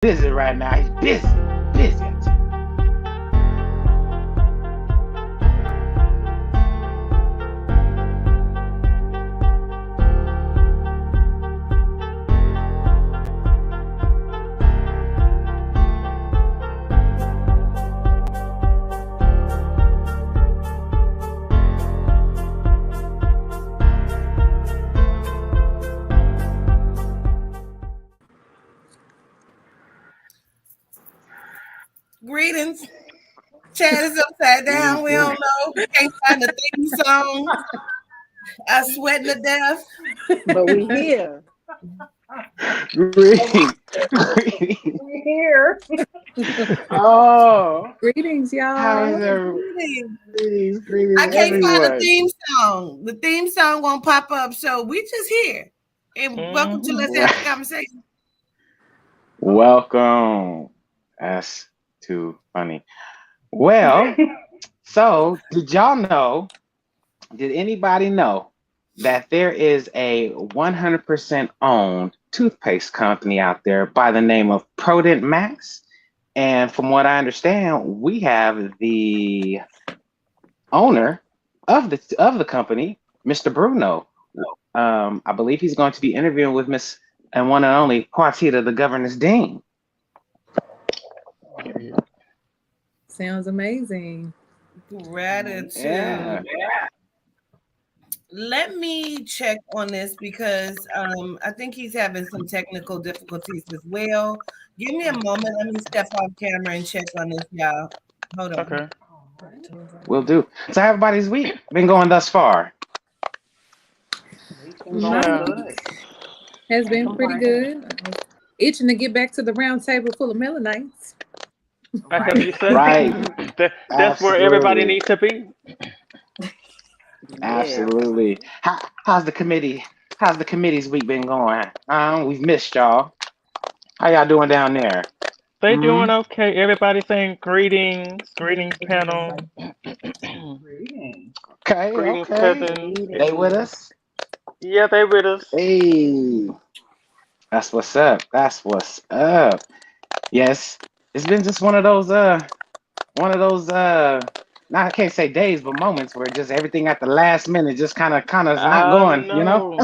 busy right now. He's busy, busy. Greetings. Chad is upside down. We don't know. Can't find the theme song. I sweating to death. But we here. Greetings. Greetings. We here. Oh, Greetings, how y'all. is everyone? Greetings, I can't find the everyone. theme song. The theme song won't pop up, so we just here. And welcome to Let's Have the Conversation. Welcome. That's too funny. Well, so did y'all know? Did anybody know that there is a 100% owned toothpaste company out there by the name of Prodent Max? And from what I understand, we have the owner of the company, Mr. Bruno. I believe he's going to be interviewing with Miss and one and only Quartita, the governess dean. Sounds amazing. Gratitude. Yeah. Let me check on this because I think he's having some technical difficulties as well. Give me a moment. Let me step off camera and check on this, y'all. Hold on. Okay. Will do. So how everybody's week been going thus far? Has been pretty good. Itching to get back to the round table full of Melanites. Right. That's where everybody needs to be. Absolutely. How's the committee? How's the committee's week been going? We've missed y'all. How y'all doing down there? They doing okay. Everybody saying greetings panel. Okay, Greetings, okay. cousins. They with us? Yeah, they with us. Hey, that's what's up. That's what's up. Yes, it's been just one of those now I can't say days, but moments where just everything at the last minute just kind of is not going, you know?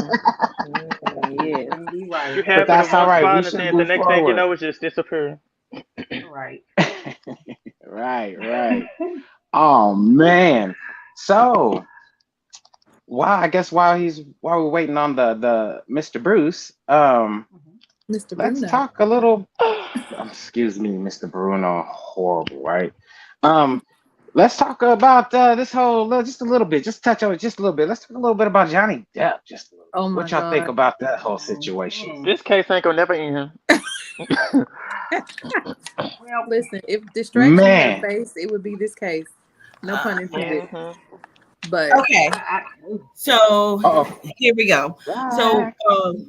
Yes, you're right. You have it that's in all one right. spot, We and should then the move next thing you forward. know, it's just disappearing. Right. Right. Oh man. So while we're waiting on the Mr. Bruce, Mr. let's Bruno. talk a little. Excuse me, Mr. Bruno. Horrible, right? Let's talk about this whole just a little bit. Just touch on it just a little bit. Let's talk a little bit about Johnny Depp. Just a little. Oh my What y'all think God. about that whole situation? This case ain't gonna never end. Well, Listen, if distraction Man. had a face, it would be this case. No pun intended. But Okay. So Uh-oh. here we go. Right. So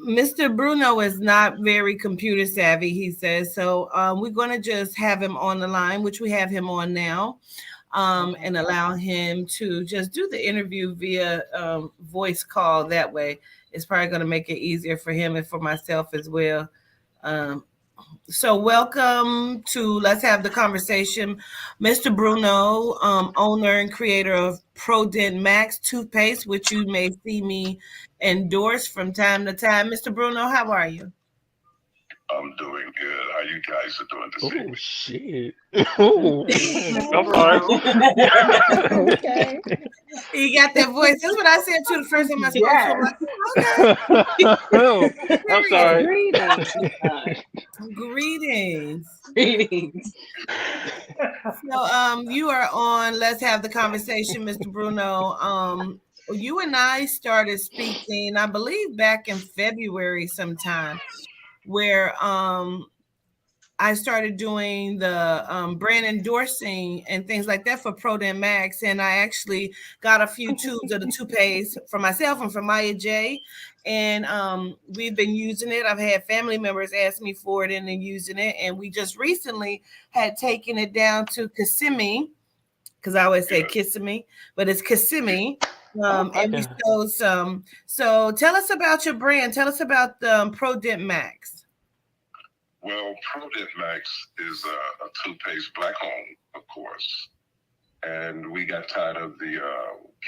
Mr. Bruno is not very computer savvy, he says. So we're going to just have him on the line, which we have him on now, and allow him to just do the interview via voice call. That way, it's probably going to make it easier for him and for myself as well. So welcome to Let's Have the Conversation, Mr. Bruno, owner and creator of Prodent Max toothpaste, which you may see me endorse from time to time. Mr. Bruno, how are you? I'm doing good. How you guys are doing this evening? Oh shit! Ooh. I'm sorry. okay. You got that voice. That's what I said too the first time I spoke to him. Okay. I'm sorry. Greetings. So you are on Let's Have the Conversation, Mr. Bruno. You and I started speaking, I believe back in February sometime, where I started doing the brand endorsing and things like that for Prodent Max. And I actually got a few tubes of the toothpaste for myself and for Maya J. And we've been using it. I've had family members ask me for it and then using it. And we just recently had taken it down to Kissimmee, because I always say Kissimmee, but it's Kissimmee. And we sold some. So tell us about your brand. Tell us about Prodent Max. Well, Prodent Max is a toothpaste, black owned, of course. And we got tired of the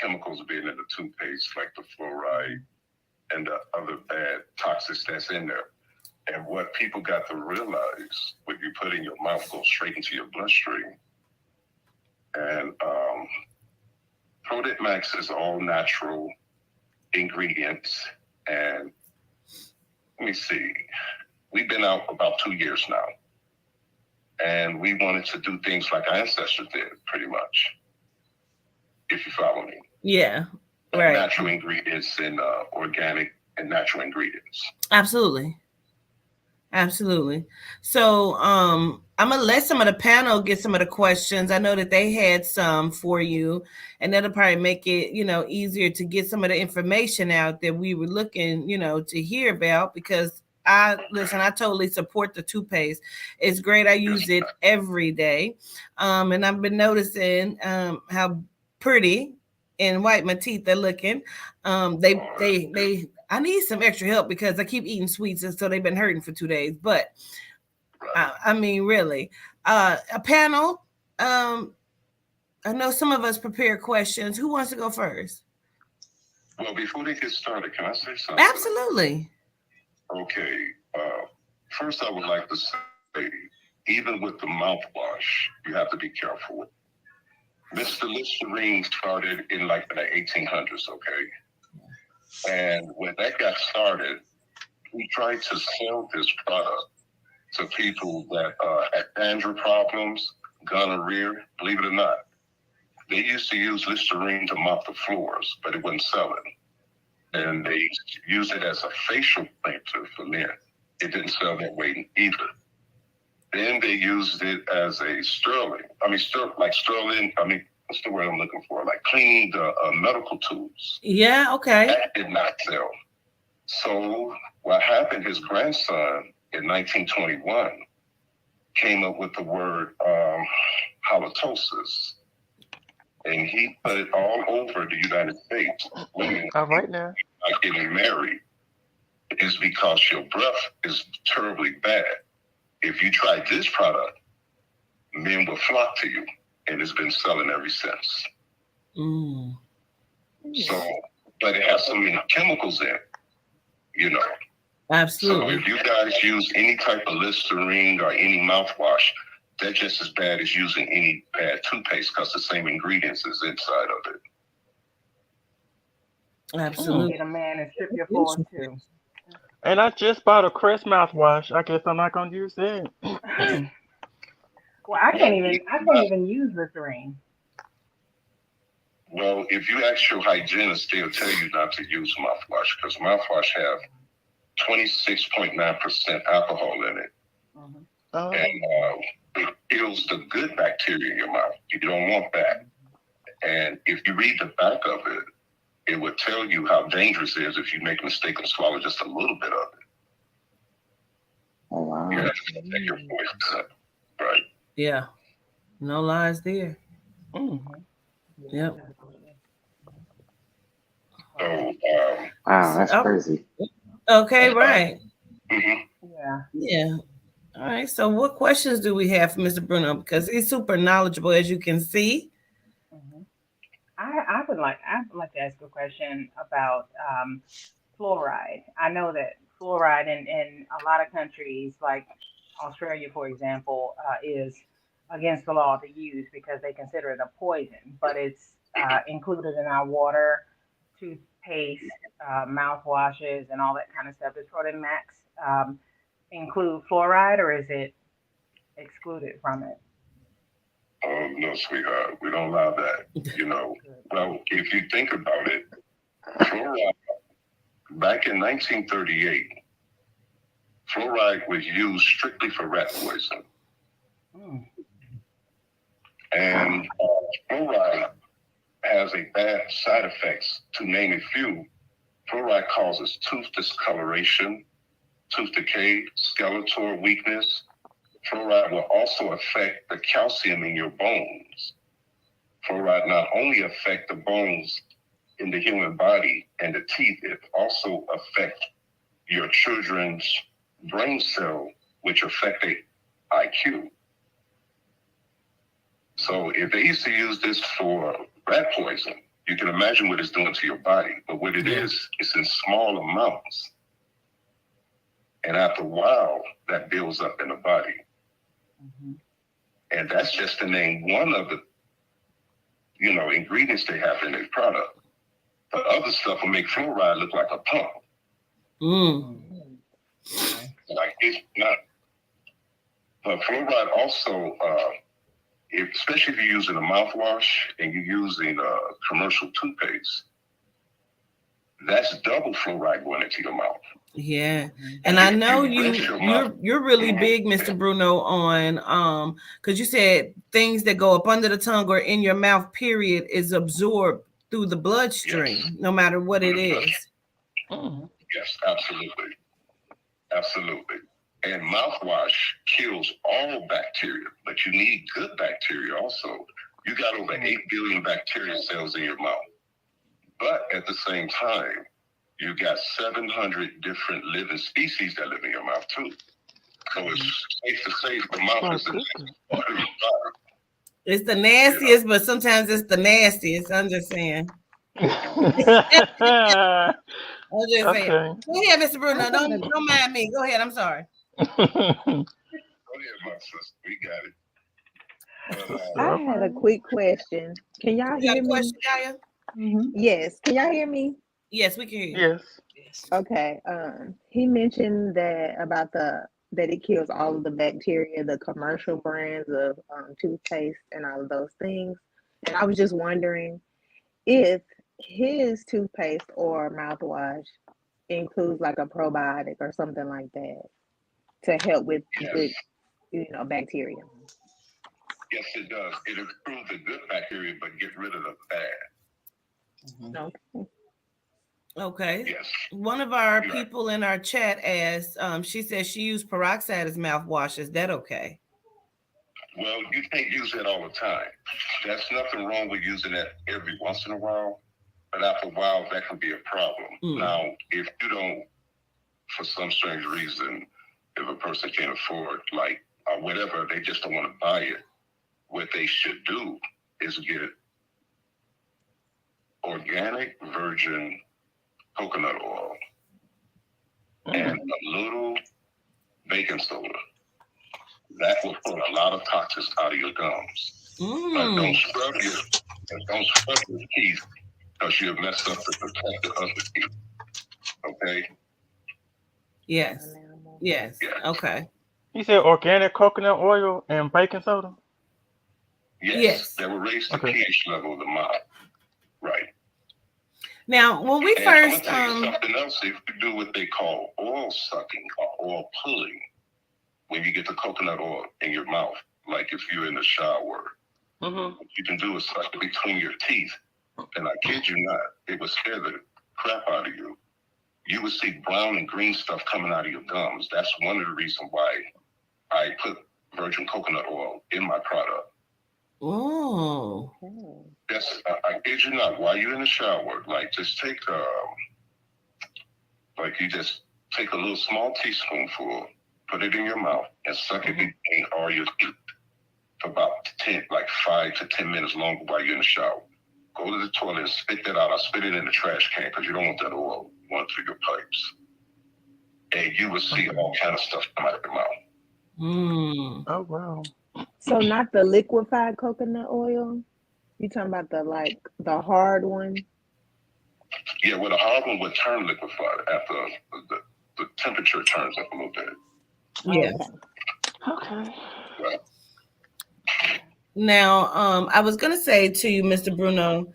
chemicals being in the toothpaste, like the fluoride and the other bad toxics that's in there. And what people got to realize, what you put in your mouth goes straight into your bloodstream. And Prodent Max is all natural ingredients. And let me see, we've been out about 2 years now. And we wanted to do things like our ancestors did, pretty much, if you follow me. Yeah, right. Natural ingredients and organic and natural ingredients. Absolutely. Absolutely. So I'm gonna let some of the panel get some of the questions. I know that they had some for you, and that'll probably make it, easier to get some of the information out that we were looking, to hear about, because I totally support the toothpaste. It's great. I use it every day. And I've been noticing how pretty and white my teeth are looking. I need some extra help because I keep eating sweets, and so they've been hurting for 2 days. But I mean, really, a panel. I know some of us prepare questions. Who wants to go first? Well, before they get started, can I say something? Absolutely. Okay. First, I would like to say, even with the mouthwash, you have to be careful with. Mr. Listerine started in like the 1800s, okay? And when that got started, we tried to sell this product to people that had dandruff problems, gonorrhea, believe it or not. They used to use Listerine to mop the floors, but it wasn't selling. And they used it as a facial cleanser for men. It didn't sell that way either. Then they used it as a what's the word I'm looking for? Like cleaning the medical tools. Yeah, okay. That did not sell. So what happened, his grandson in 1921 came up with the word halitosis. And he put it all over the United States. Women All right now. not getting married is because your breath is terribly bad. If you try this product, men will flock to you. And it's been selling ever since. Mm. So, but it has so many chemicals in it, Absolutely. So if you guys use any type of Listerine or any mouthwash, they're just as bad as using any bad toothpaste because the same ingredients is inside of it. Absolutely. Get a man and strip your floors too. And I just bought a Crest mouthwash. I guess I'm not gonna use that. Well, I can't even use Listerine. Well, if you ask your hygienist, they'll tell you not to use mouthwash because mouthwash have 26.9% alcohol in it. Mm-hmm. Oh. And it kills the good bacteria in your mouth. You don't want that. And if you read the back of it, it would tell you how dangerous it is if you make a mistake and swallow just a little bit of it. Oh, wow. You have to take your voice, right? Yeah. No lies there. Mm. Yep. So, Wow, that's Oh. crazy. Okay, right. mhm. Yeah. Yeah. All right. So what questions do we have for Mr. Bruno? Because he's super knowledgeable, as you can see. Mm-hmm. I would like to ask a question about fluoride. I know that fluoride in a lot of countries, like Australia, for example, is against the law to use because they consider it a poison, but it's included in our water, toothpaste, mouthwashes, and all that kind of stuff. Does Prodent Max include fluoride, or is it excluded from it? Oh, no, sweetheart, we don't allow that. Well, if you think about it, fluoride, back in 1938, fluoride was used strictly for rat poison. Mm. And fluoride has a bad side effects. To name a few, fluoride causes tooth discoloration, tooth decay, skeletal weakness. Fluoride will also affect the calcium in your bones. Fluoride not only affects the bones in the human body and the teeth, it also affects your children's brain cell which affect their IQ. So if they used to use this for rat poison, you can imagine what it's doing to your body. But what it is, it's in small amounts. And after a while, that builds up in the body. And that's just to name one of the, ingredients they have in their product. The other stuff will make fluoride look like a pump. Like it's not. But fluoride also, especially if you're using a mouthwash and you're using a commercial toothpaste, that's double fluoride going into your mouth. Yeah, and I know you're really big, Mr. Bruno, on because you said things that go up under the tongue or in your mouth, period, is absorbed through the bloodstream, no matter what it is. Yes, absolutely, absolutely. And mouthwash kills all bacteria, but you need good bacteria also. You got over 8 billion bacteria cells in your mouth, but at the same time, you got 700 different living species that live in your mouth too. So it's safe to say the mouth is the It's the nastiest, but sometimes it's the nastiest. I'm just saying. I'm just saying. Go ahead, Mr. Bruno. Don't mind me. Go ahead. I'm sorry. Go ahead, my sister. We got it. I had a quick question. Can y'all hear me? Question, Kaya? Yes. Can y'all hear me? Yes, we can hear you. Yes. Okay. He mentioned that it kills all of the bacteria, the commercial brands of toothpaste and all of those things. And I was just wondering if his toothpaste or mouthwash includes like a probiotic or something like that to help with good, bacteria. Yes, it does. It improves the good bacteria, but get rid of the bad. Okay. Yes. One of our people in our chat asked, she says she used peroxide as mouthwash. Is that okay? Well, you can't use it all the time. There's nothing wrong with using that every once in a while, but after a while, that can be a problem. Now, if you don't, for some strange reason, if a person can't afford, or whatever, they just don't want to buy it, what they should do is get organic virgin coconut oil and a little baking soda. That will pull a lot of toxins out of your gums. But don't scrub your teeth because you've messed up the protective of the teeth. Okay? Yes. Yes. Okay. You said organic coconut oil and baking soda? Yes. That will raise the pH level of the mouth. Right. Now, when we first something else, if you do what they call oil sucking or oil pulling, when you get the coconut oil in your mouth, like if you're in the shower, what you can do is suck it between your teeth. And I kid you not, it will scare the crap out of you. You would see brown and green stuff coming out of your gums. That's one of the reasons why I put virgin coconut oil in my product. Oh. Yes, I kid you not. While you're in the shower, just take, you just take a little small teaspoonful, put it in your mouth, and suck it between all your teeth for about 5 to 10 minutes longer while you're in the shower. Go to the toilet and spit that out. I spit it in the trash can because you don't want that oil going through your pipes. And you will see all kind of stuff come out of your mouth. Oh, wow. So not the liquefied coconut oil? You talking about the hard one? Yeah, well, the hard one would turn liquefied after the temperature turns up a little bit. Yes. Okay. Right. Now, I was going to say to you, Mr. Bruno,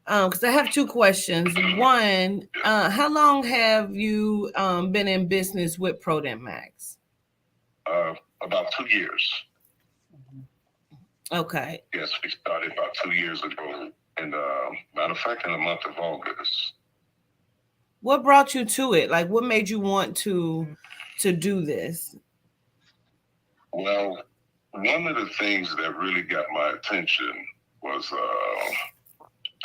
because I have two questions. One, how long have you been in business with Prodent Max? About 2 years. Okay. Yes, we started about 2 years ago. And matter of fact, in the month of August. What brought you to it? What made you want to do this? Well, one of the things that really got my attention was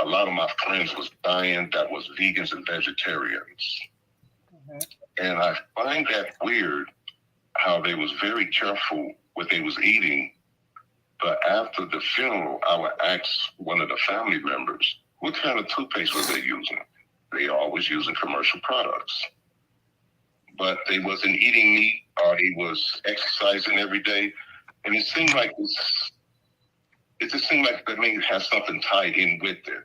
a lot of my friends was dying that was vegans and vegetarians. And I find that weird how they was very careful what they was eating. But after the funeral, I would ask one of the family members, what kind of toothpaste was they using? They always using commercial products. But they wasn't eating meat, or they was exercising every day. And it seemed like it just seemed like that may have something tied in with it.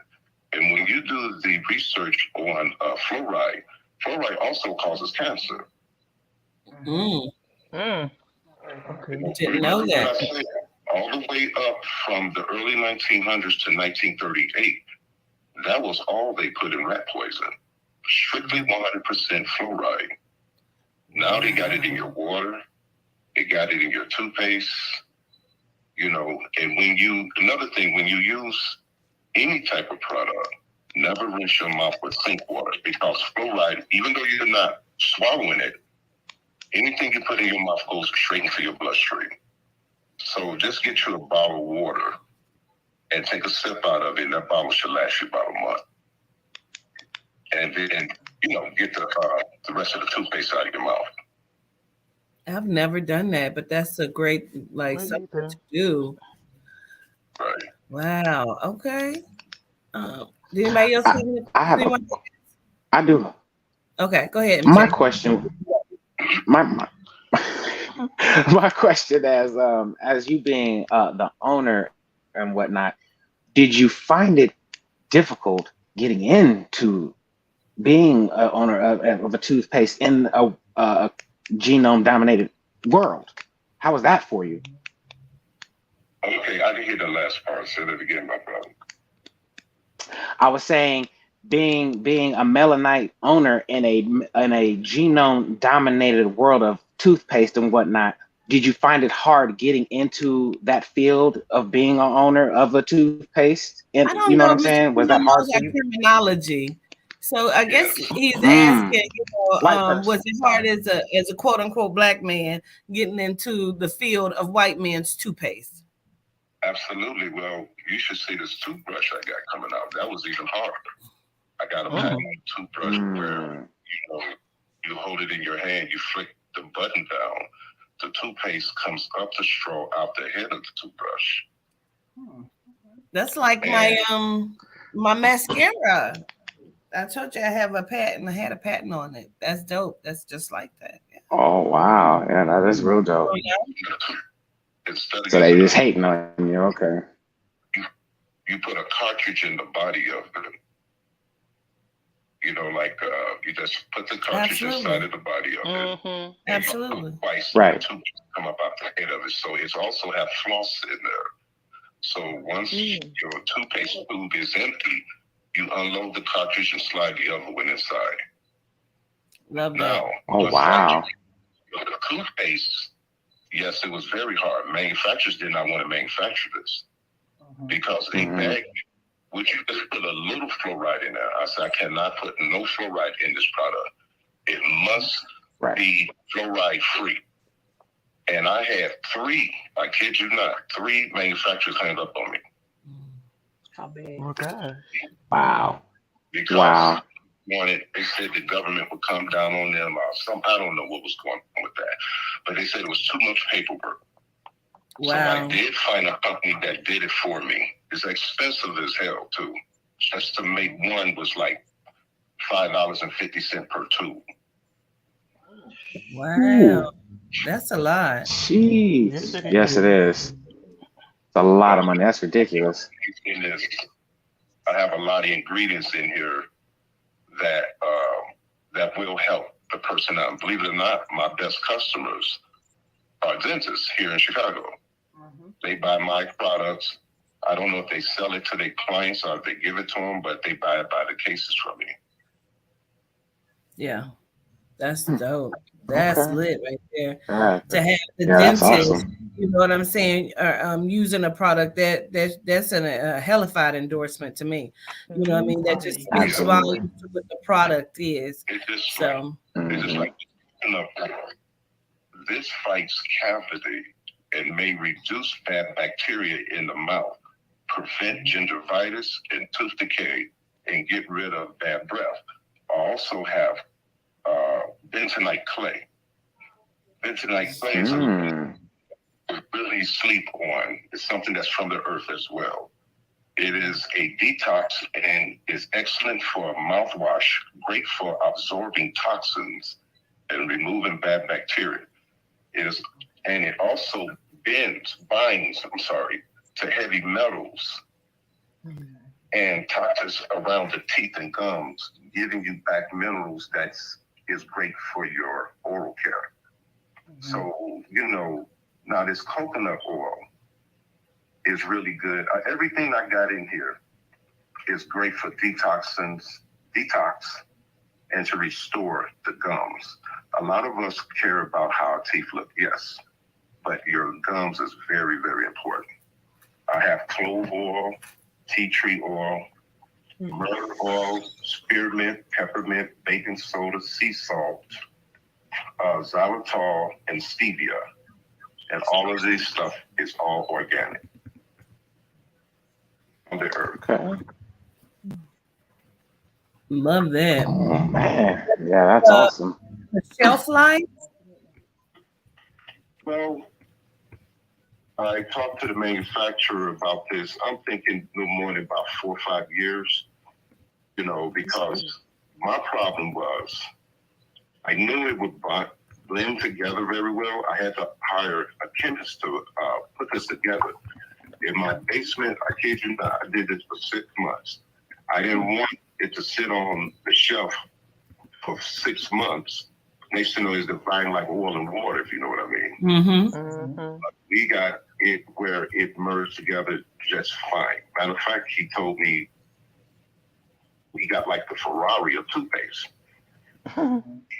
And when you do the research on fluoride, fluoride also causes cancer. Mm, Mm. didn't know Remember what that. I said? All the way up from the early 1900s to 1938, that was all they put in rat poison. Strictly 100% fluoride. Now they got it in your water. They got it in your toothpaste. You know, and another thing, when you use any type of product, never rinse your mouth with sink water, because fluoride, even though you're not swallowing it, anything you put in your mouth goes straight into your bloodstream. So just get you a bottle of water and take a sip out of it, and that bottle should last you about a month. And then, get the rest of the toothpaste out of your mouth. I've never done that, but that's a great something to do. Right. Wow. Okay. Did anybody else? I do. Okay, go ahead. My MJ. question, my my question as you being the owner and whatnot, did you find it difficult getting into being an owner of a toothpaste in a genome dominated world? How was that for you? Okay, I didn't hear the last part. Say that again, my brother. I was saying being a melanite owner in a genome dominated world of toothpaste and whatnot, did you find it hard getting into that field of being an owner of a toothpaste? And I don't you know know. what I'm saying? Was that hard for you? Terminology. So I guess he's Mm. asking, was it hard as a quote unquote black man getting into the field of white man's toothpaste? Absolutely. Well, you should see this toothbrush I got coming out. That was even harder. I got a patent toothbrush where you hold it in your hand, you flick the button down, the toothpaste comes up the straw out the head of the toothbrush. That's like my mascara. I told you I have a patent. I had a patent on it. That's dope. That's just like that. Yeah. Oh wow, yeah, that is real dope. So they just hating on you, okay? You put a cartridge in the body of it. You just put the cartridge inside of the body of it. Absolutely. Twice, right. Two come up out the head of it. So it's also have floss in there. So once your toothpaste tube is empty, you unload the cartridge and slide the other one inside. Love that. Now, oh wow. The toothpaste, yes, it was very hard. Manufacturers did not want to manufacture this because a bag, would you just put a little fluoride in there? I said, I cannot put no fluoride in this product. It must be fluoride free. And I had I kid you not, 3 manufacturers hang up on me. How big? Oh, God. Wow. Because they said the government would come down on them or I don't know what was going on with that. But they said it was too much paperwork. Wow. So I did find a company that did it for me. It's expensive as hell too. Just to make one was like $5.50 per tube. Wow. Ooh. That's a lot. Jeez. Yes, it is. It's a lot of money. That's ridiculous. I have a lot of ingredients in here that will help the person out. And believe it or not, my best customers are dentists here in Chicago. They buy my products. I don't know if they sell it to their clients or if they give it to them, but they buy it by the cases from me. Yeah, that's dope. That's lit right there. To have the that's dentist, awesome. you know what I'm saying, using a product that's a hellified endorsement to me. You know what I mean? That just speaks volumes to what the product is. It's just like this fights cavity and may reduce bad bacteria in the mouth, prevent gingivitis and tooth decay, and get rid of bad breath. I also have bentonite clay. Bentonite clays are really sleep on. It's something that's from the earth as well. It is a detox and is excellent for mouthwash, great for absorbing toxins and removing bad bacteria. It also binds to heavy metals and toxins around the teeth and gums, giving you back minerals that is great for your oral care. So, now this coconut oil is really good. Everything I got in here is great for detox and to restore the gums. A lot of us care about how our teeth look, yes, but your gums is very, very important. I have clove oil, tea tree oil, myrtle oil, spearmint, peppermint, baking soda, sea salt, xylitol, and stevia. And all of this stuff is all organic on the earth. Okay. Love that. Oh man, yeah, that's awesome. The shelf life? Well, I talked to the manufacturer about this. I'm thinking no more than about 4 or 5 years, because my problem was I knew it would blend together very well. I had to hire a chemist to put this together. In my basement, I kid you not, I did this for 6 months. I didn't want it to sit on the shelf for 6 months. Next thing you know, it's dividing like oil and water, if you know what I mean. We got it where it merged together just fine. Matter of fact, he told me we got like the Ferrari of toothpaste.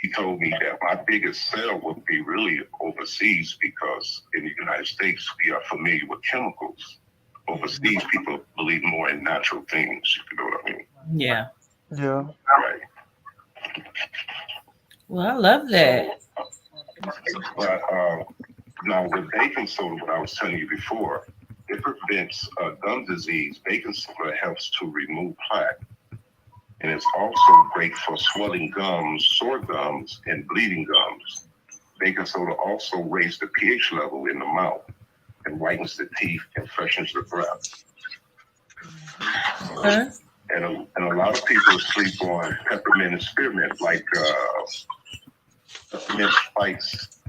He told me that my biggest sale would be really overseas because in the United States, we are familiar with chemicals. Overseas, people believe more in natural things, if you know what I mean. Yeah. Yeah. Right. Well, I love that. But now with baking soda, what I was telling you before, it prevents gum disease. Baking soda helps to remove plaque. And it's also great for swelling gums, sore gums, and bleeding gums. Baking soda also raises the pH level in the mouth and whitens the teeth and freshens the breath. And a lot of people sleep on peppermint and spearmint, like peppermint fights,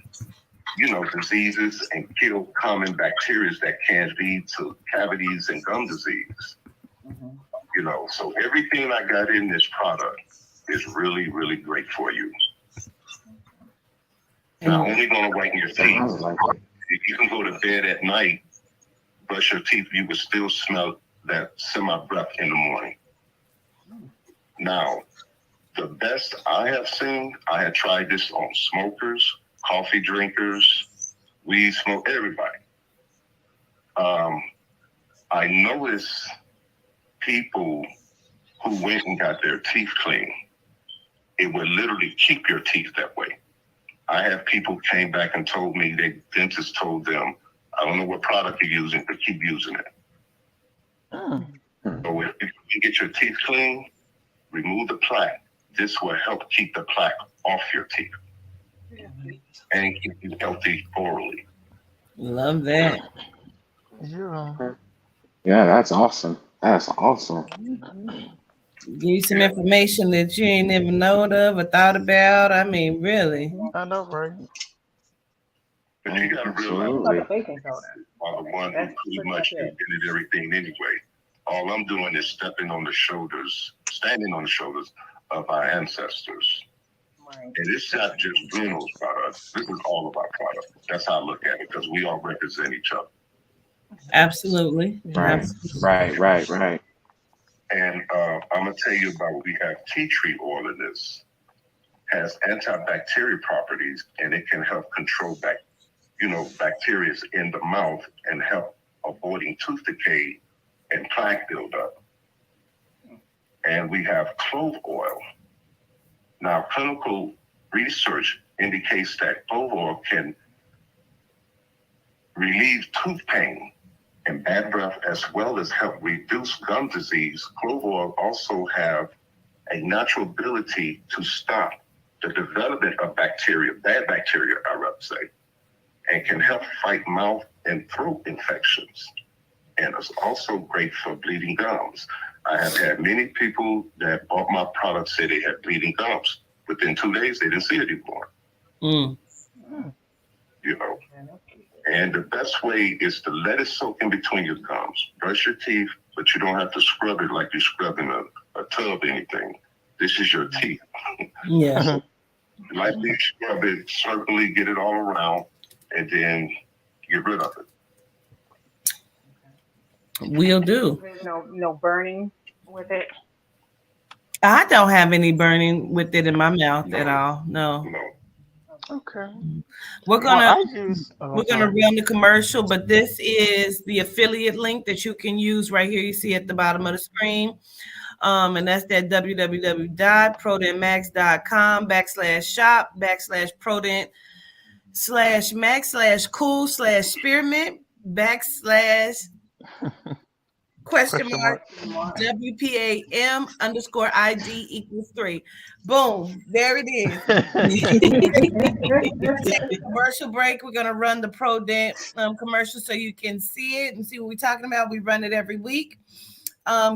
diseases and kill common bacteria that can lead to cavities and gum disease. So everything I got in this product is really, really great for you. Not only going to whiten your teeth, if you can go to bed at night, brush your teeth, you will still smell that semi-breath in the morning. Now, the best I have seen, I had tried this on smokers, coffee drinkers, weed smoke, everybody. I noticed people who went and got their teeth clean, it would literally keep your teeth that way. I have people came back and told me their dentist told them, I don't know what product you're using, but keep using it. So if you get your teeth clean, remove the plaque. This will help keep the plaque off your teeth and keep you healthy orally. Love that. Yeah, that's awesome. That's awesome. Give you some information that you ain't never known of or thought about. I mean, really. I know, right? But you got to realize Absolutely. Like a baking soda. are the one who That's pretty pretty much much it. invented everything anyway. All I'm doing is standing on the shoulders of our ancestors. Right. And it's not just Bruno's product. This is all of our product. That's how I look at it because we all represent each other. Absolutely. Right. Right. And I'm gonna tell you about we have tea tree oil in this. Has antibacterial properties and it can help control bacteria in the mouth and help avoiding tooth decay and plaque buildup. And we have clove oil. Now, clinical research indicates that clove oil can relieve tooth pain and bad breath, as well as help reduce gum disease. Clove oil also have a natural ability to stop the development of bad bacteria say, and can help fight mouth and throat infections. And it's also great for bleeding gums. I have had many people that bought my product say they had bleeding gums. Within 2 days, they didn't see it anymore. Mm. You know, and the best way is to let it soak in between your gums. Brush your teeth, but you don't have to scrub it like you're scrubbing a tub or anything. This is your teeth. Yeah. Lightly scrub it, certainly get it all around, and then get rid of it. Will do. There's no burning with it. I don't have any burning with it in my mouth at all. No. No. Okay. We're gonna Well, we're gonna run the commercial, but this is the affiliate link that you can use right here. You see at the bottom of the screen. And that's that www.prodentmax.com/shop/max/cool/spearmint/ question mark WPAM_ID =3. Boom, there it is. Take a commercial break. We're gonna run the ProDent commercial so you can see it and see what we're talking about. We run it every week.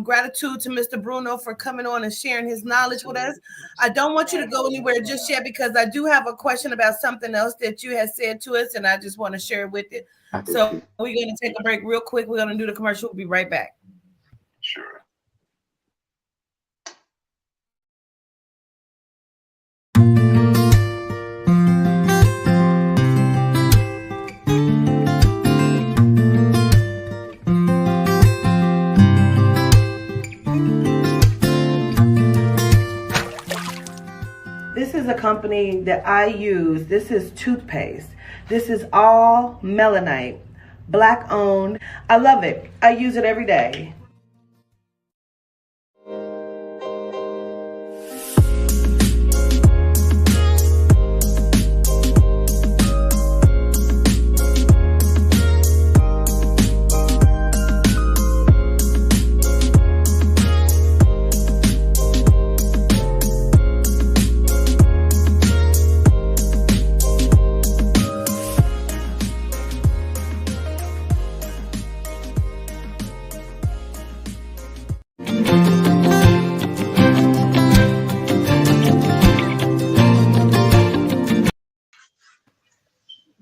Gratitude to Mr. Bruno for coming on and sharing his knowledge with us. I don't want you to go anywhere just yet because I do have a question about something else that you had said to us, and I just want to share it with it. So we're going to take a break real quick. We're going to do the commercial. We'll be right back. Sure. This is a company that I use. This is toothpaste. This is all melanite, Black owned. I love it. I use it every day.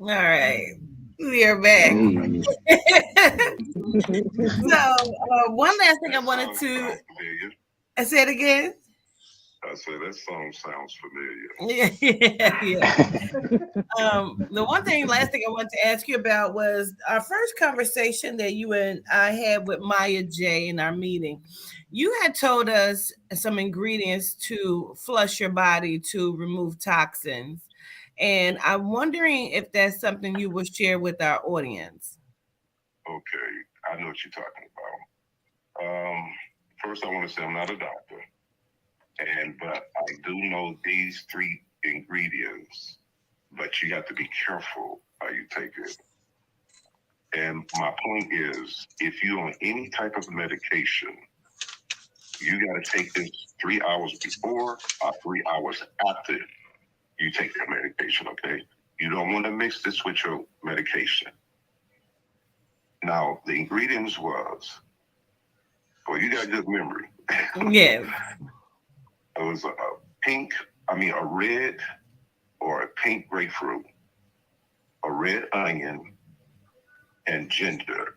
All right, we are back. So, one last thing I wanted to say it again. I say that song sounds Yeah. familiar. The last thing I wanted to ask you about was our first conversation that you and I had with Maya J in our meeting. You had told us some ingredients to flush your body to remove toxins. And I'm wondering if that's something you will share with our audience. Okay, I know what you're talking about. First, I want to say I'm not a doctor, but I do know these 3 ingredients, but you have to be careful how you take it. And my point is, if you're on any type of medication, you got to take this 3 hours before or 3 hours after you take that medication, okay? You don't want to mix this with your medication. Now, the ingredients was, well, you got good memory. Yeah. It was a red or a pink grapefruit, a red onion, and ginger.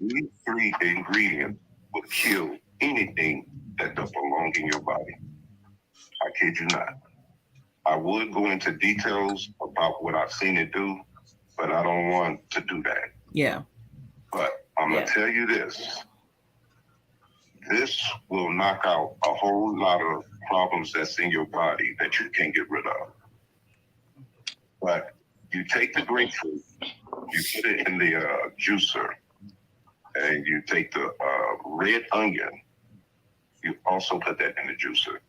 These 3 ingredients will kill anything that doesn't belong in your body. I kid you not. I would go into details about what I've seen it do, but I don't want to do that. Yeah. But I'm going to tell you this. This will knock out a whole lot of problems that's in your body that you can't get rid of. But you take the grapefruit, you put it in the juicer, and you take the red onion, you also put that in the juicer,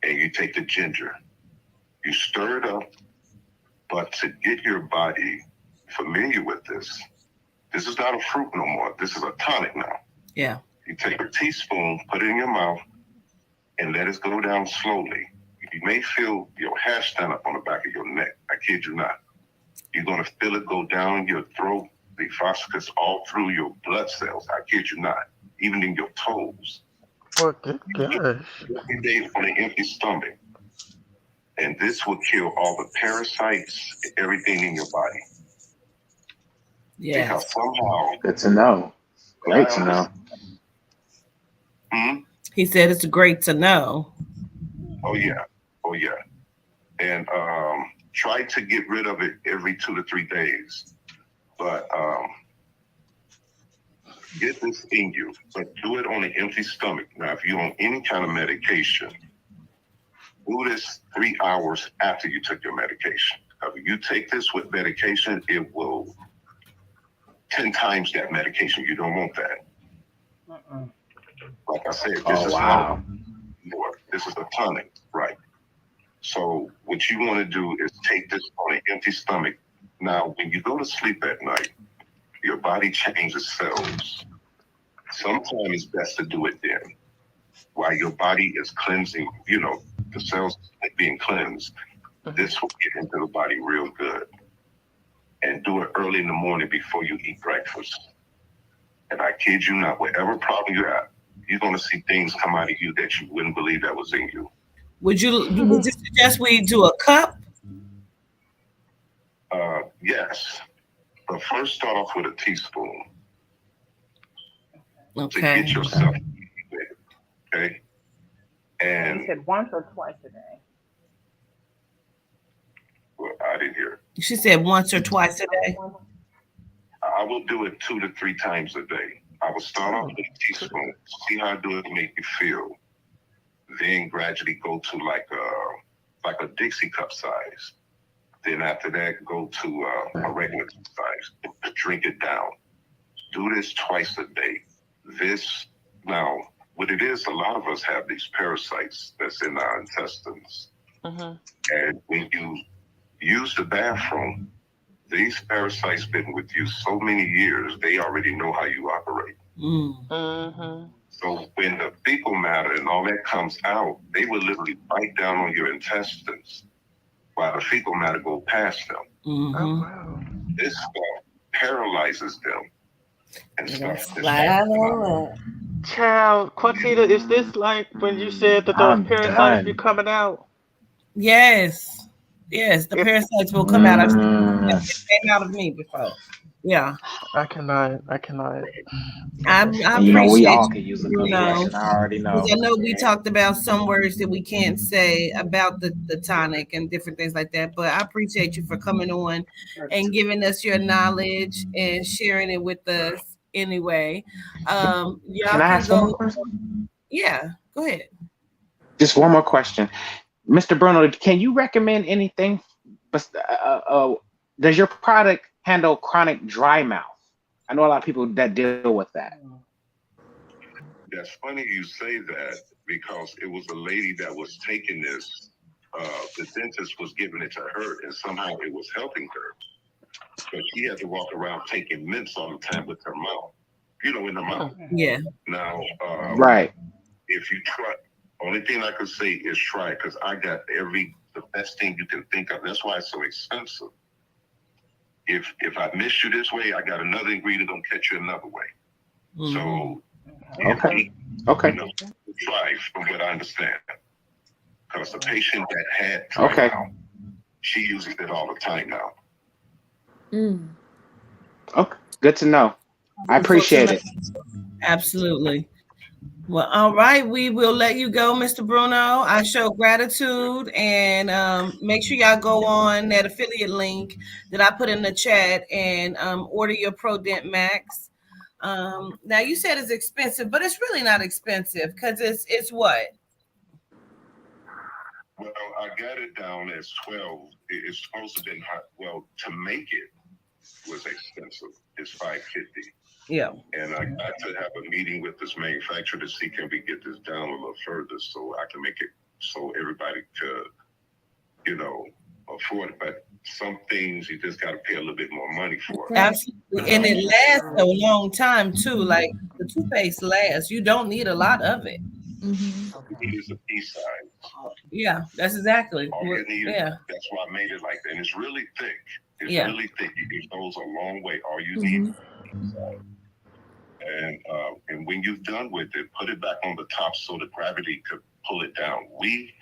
and you take the ginger. You stir it up, but to get your body familiar with this is not a fruit no more. This is a tonic now. Yeah. You take a teaspoon, put it in your mouth, and let it go down slowly. You may feel your hair stand up on the back of your neck. I kid you not. You're going to feel it go down your throat, the esophagus, all through your blood cells. I kid you not. Even in your toes. Oh, good gosh. Every day on an empty stomach. And this will kill all the parasites, everything in your body. Yeah. Because somehow, Good to know. Great to know. He said it's great to know. Oh yeah. And try to get rid of it every 2 to 3 days. But get this in you, but do it on an empty stomach. Now, if you're on any kind of medication, do this 3 hours after you took your medication. If you take this with medication, it will 10 times that medication. You don't want that. Like I said, this is wow. This is a tonic, right? So what you want to do is take this on an empty stomach. Now, when you go to sleep at night, your body changes cells. Sometimes it's best to do it then, while your body is cleansing, the cells being cleansed. This will get into the body real good. And do it early in the morning before you eat breakfast. And I kid you not, whatever problem you have, you're going to see things come out of you that you wouldn't believe that was in you. Would you suggest we do a cup? Yes. But first start off with a teaspoon. Okay. To get yourself ready, okay? And you said once or twice a day? Well, I didn't hear. She said once or twice a day. I will do it 2 to 3 times a day. I will start off with a teaspoon, see how it make you feel. Then gradually go to like a Dixie cup size. Then after that, go to a regular size. Drink it down. Do this twice a day. Now, what it is, a lot of us have these parasites that's in our intestines. And when you use the bathroom, these parasites been with you so many years, they already know how you operate. So when the fecal matter and all that comes out, they will literally bite down on your intestines while the fecal matter go past them. Oh, wow. This stuff paralyzes them and stuff. Child, Quantita, is this like when you said that those I'm parasites done. be coming out? Yes, the parasites will come out. I've seen it came out of me before. Yeah, I cannot. I We all appreciate can use a you, compression. I already know. because I know we talked about some words that we can't say about the tonic and different things like that. But I appreciate you for coming on and giving us your knowledge and sharing it with us. Anyway, y'all Can I ask one more question? Yeah, go ahead. Just one more question. Mr. Bruno, can you recommend anything? Does your product handle chronic dry mouth? I know a lot of people that deal with that. That's funny you say that, because it was a lady that was taking this. The dentist was giving it to her, and somehow it was helping her. But she had to walk around taking mints all the time with her mouth, in her mouth. Yeah. Now, Right. if you try, only thing I could say is try, because I got the best thing you can think of. That's why it's so expensive. If I miss you this way, I got another ingredient gonna catch you another way. So Okay. Try from what I understand. Because the patient that had dry mouth, she uses it all the time now. Okay. Good to know. I appreciate it. Absolutely. Well, all right. We will let you go, Mr. Bruno. I show gratitude, and make sure y'all go on that affiliate link that I put in the chat and order your ProDent Max. Now you said it's expensive, but it's really not expensive because it's what? Well, I got it down as 12. It's supposed to be hot. Well, to make it was expensive. It's $550. Yeah. And I got to have a meeting with this manufacturer to see can we get this down a little further so I can make it so everybody could, afford it. But some things you just got to pay a little bit more money for. Absolutely. And it lasts a long time too. Like the toothpaste lasts. You don't need a lot of it. Mhm. It is a peace sign. Yeah, that's exactly. All you need, Yeah. that's why I made it like that. And it's really thick. It's Yeah. really thick. It goes a long way. All you Mhm. need. And when you're done with it, put it back on the top so the gravity could pull it down. We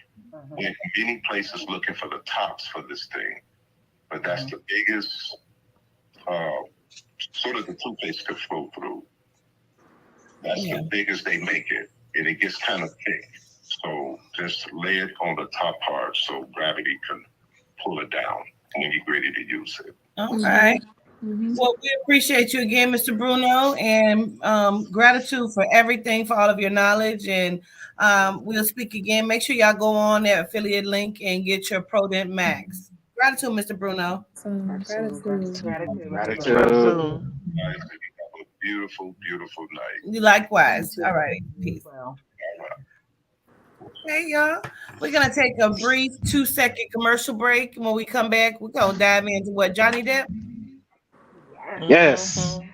went many places looking for the tops for this thing, but that's the biggest sort of the toothpaste could flow through. That's the biggest they make it, and it gets kind of thick. So just lay it on the top part so gravity can pull it down when you're ready to use it. All right. Well, we appreciate you again, Mr. Bruno, and gratitude for everything, for all of your knowledge. And we'll speak again. Make sure y'all go on that affiliate link and get your ProDent Max. Gratitude, Mr. Bruno. Gratitude. Guys, you have a beautiful, beautiful night. Likewise. All right. Peace. Okay, y'all. We're gonna take a brief 2-second commercial break. When we come back, we're gonna dive into what Johnny Depp. Yes. All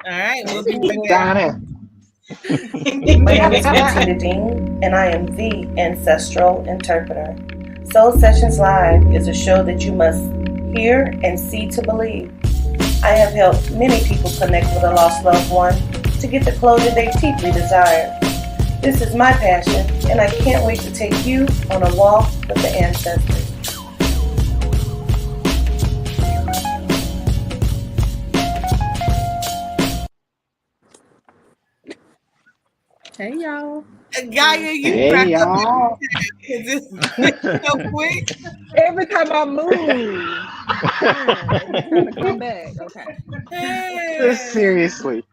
right, we'll be right back. My name is Bettina Dean, and I am the Ancestral Interpreter. Soul Sessions Live is a show that you must hear and see to believe. I have helped many people connect with a lost loved one to get the closure they deeply desire. This is my passion, and I can't wait to take you on a walk with the ancestors. Hey y'all. Gaia, you Hey, crack up y'all. it's so quick. Every time I move, it's gonna come back. Okay. Just seriously.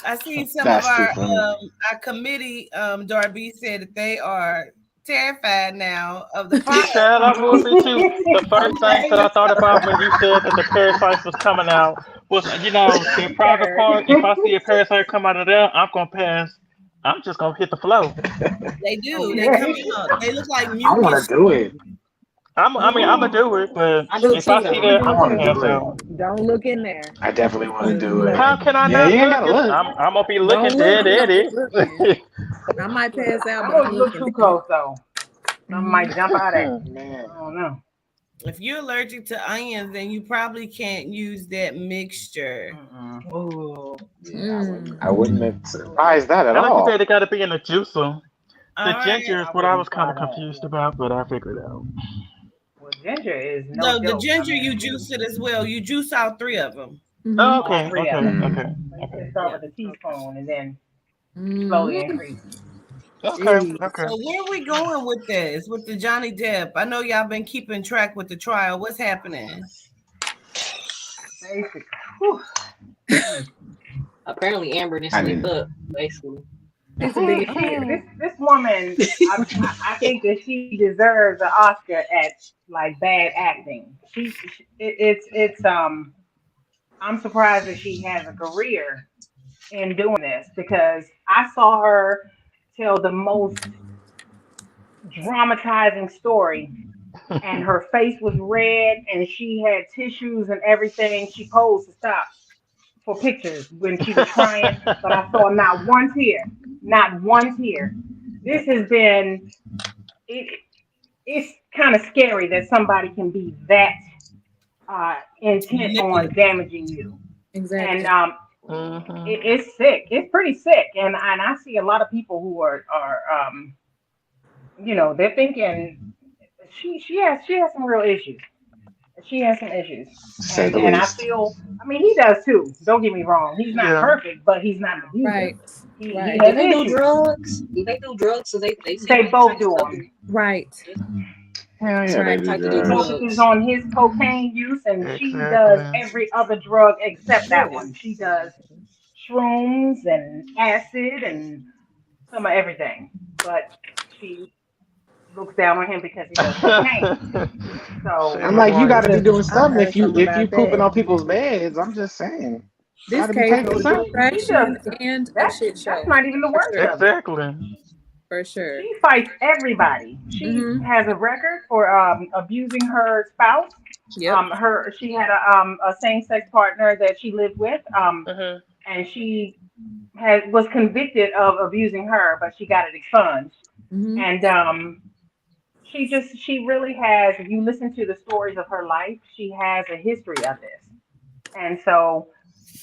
I see some That's of too funny. our committee, Darby said that they are terrified now of the Child, I would be too. The first thing that I thought about when you said that the parasites was coming out was, the private part. If I see a parasite come out of there, I'm gonna pass. I'm just gonna hit the floor. They do. They come out. They look like I want mucus. to do it. I'm gonna do it, but I do if too, I see that, I I'm want gonna to pass do it. out. Don't look in there. I definitely want to do it. How can I Yeah, not you ain't look? gotta look. I'm gonna be Don't looking look. dead at Just it. looking. I might pass out, I but I'm wouldn't look looking. too close though. Something might jump out at you. Man. I don't know. If you're allergic to onions, then you probably can't use that mixture. Ooh. I wouldn't have surprised that at I know you all. said it got to be in the juicer. The All right. ginger is what I was kind of confused about, but I figured it out. Well, ginger is No, no the joke. ginger you juice it as well. You juice out 3 of them. Oh, okay, All 3 okay, of them. okay, You can start with a teaspoon and then Mm-hmm. slowly increase. okay, okay. So where are we going with this? With the Johnny Depp? I know y'all been keeping track with the trial. What's happening? Basically. Apparently Amber didn't sleep up, basically. This woman, I think that she deserves an Oscar at like bad acting. I'm surprised that she has a career in doing this because I saw her tell the most dramatizing story and her face was red and she had tissues and everything. She posed to stop for pictures when she was crying, but I saw not one tear. Not one tear. This has been, it's kind of scary that somebody can be that intent on damaging you. Exactly. And it's sick. It's pretty sick. And I see a lot of people who are they're thinking she has some real issues. She has some issues. And I feel, he does too. Don't get me wrong. He's not perfect, but he's not an abuser. Right. He Do has they do issues. drugs? Do they do drugs? So they both do them. Right. Hell yeah, Right. they He focuses on his cocaine use, and she does every other drug except that one. She does shrooms and acid and some of everything, but she looks down on him because he does cocaine. So I'm like, you got to be doing I something heard if you something if about you pooping that. on people's beds. I'm just saying. This Gotta be case taking was something. distraction and a shit show. That's not even the worst of it. Exactly. For sure. She fights everybody. She has a record for abusing her spouse. Yep. She had a same-sex partner that she lived with. And she was convicted of abusing her, but she got it expunged. Hmm. And she really has. If you listen to the stories of her life, she has a history of this. And so,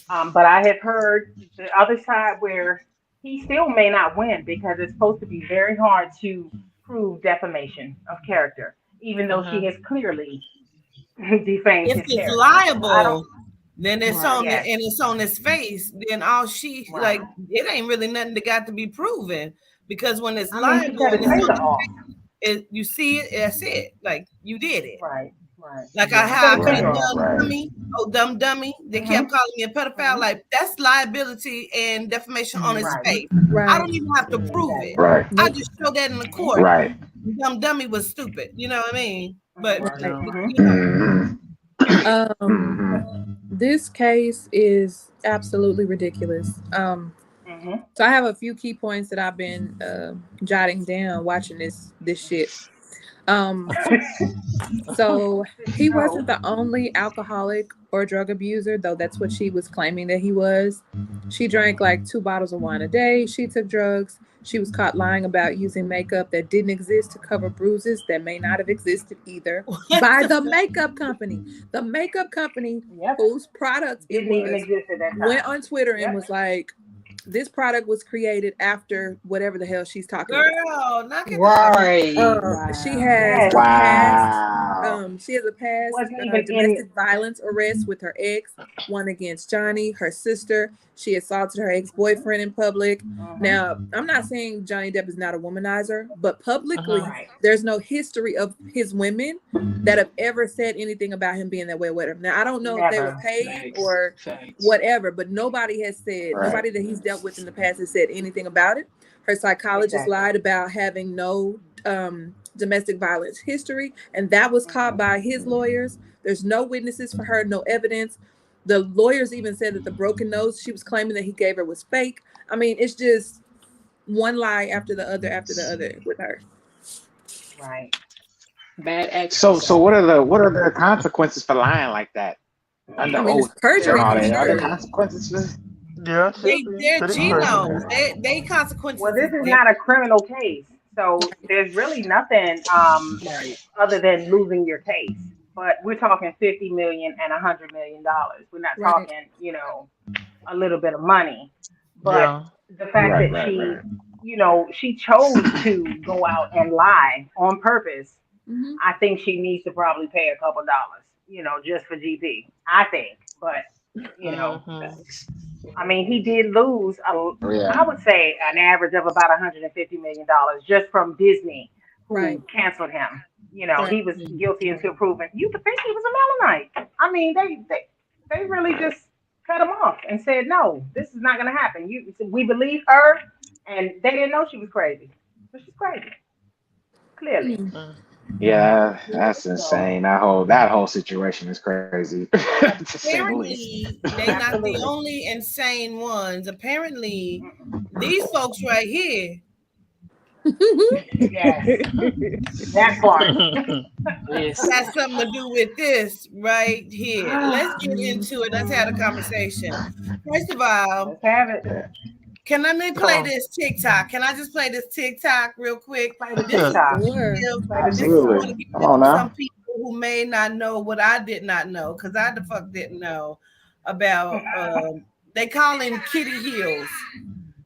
but I have heard the other side where he still may not win because it's supposed to be very hard to prove defamation of character, even though she Mhm. has clearly defamed If his it's character. So I don't. liable, then it's Right. on Yes. and it's on his face. Then all she Right. like it ain't really nothing that got to be proven because when it's I mean, she liable cut and his it's taser on off. it, you see it. That's it. Like you did it. Right. Right. Like Yeah. She cut how I his could have taser Right, off. done right. dummy, oh dumb dummy. They kept calling me a pedophile. Like that's liability and defamation on his Right. face. I Right. don't even have to prove it. Exactly. Right, I Nope. just show that in the court. right. Dumb dummy was stupid. You know what I mean? But Right. Yeah. you know, Mhm, period. mhm. This case is absolutely ridiculous. So I have a few key points that I've been jotting down watching this shit. So he wasn't the only alcoholic or drug abuser, though that's what she was claiming that he was. She drank like 2 bottles of wine a day. She took drugs. She was caught lying about using makeup that didn't exist to cover bruises that may not have existed either by the makeup company. The makeup company Yep. whose product it Didn't even was exist at that went time. on Twitter and Yep. was like, this product was created after whatever the hell she's talking about. Girl, knock it Right. She Wow. has Yes. a past. Wow. She has a past Wasn't even in. domestic violence arrest with her ex, one against Johnny, her sister. She assaulted her ex-boyfriend in public. Now, I'm not saying Johnny Depp is not a womanizer, but publicly, Right. there's no history of his women that have ever said anything about him being that way with her. Now, I don't know if they were Never. paid or whatever, but nobody has said, Right. nobody that he's dealt with in the past has said anything about it. Her psychologist Exactly. lied about having no domestic violence history, and that was caught by his lawyers. There's no witnesses for her, no evidence. The lawyers even said that the broken nose she was claiming that he gave her was fake. I mean, it's just one lie after the other with her. Right. Bad acting. So what are the consequences for lying like that? Under I mean, it's oath perjury and all for that. Are there sure. consequences for this? Yeah. They're Pretty genomes. crazy. They consequences. Well, this is not a criminal case, so there's really nothing other than losing your case. But we're talking $50 million and $100 million. We're not Right. talking, a little bit of money. But Yeah. the fact Right, that right. she chose to go out and lie on purpose, Mhm. I think she needs to probably pay a couple dollars, just for GP. I think, but Mhm. I mean, he did lose, Yeah. I would say, an average of about $150 million just from Disney, who Right. canceled him. Right. He was guilty until proven. You could think he was a Mennonite. I mean, they really just cut him off and said, no, this is not going to happen. We believe her, and they didn't know she was crazy. But she's crazy, clearly. Mm. Yeah, that's insane. That whole situation is crazy. To say the least. Apparently, they're not the Absolutely. only insane ones. Apparently, these folks right here. Yes, that part. Yes. Has something to do with this right here. Let's get into it. Let's have a conversation. First of all, Let's have it. can let me play Come on. this TikTok? Can I just play this TikTok real quick? Play the This is TikTok. Sure. Absolutely. Come on now. some people who may not know what I did not know, because I the fuck didn't know about they call him Kitty Heels.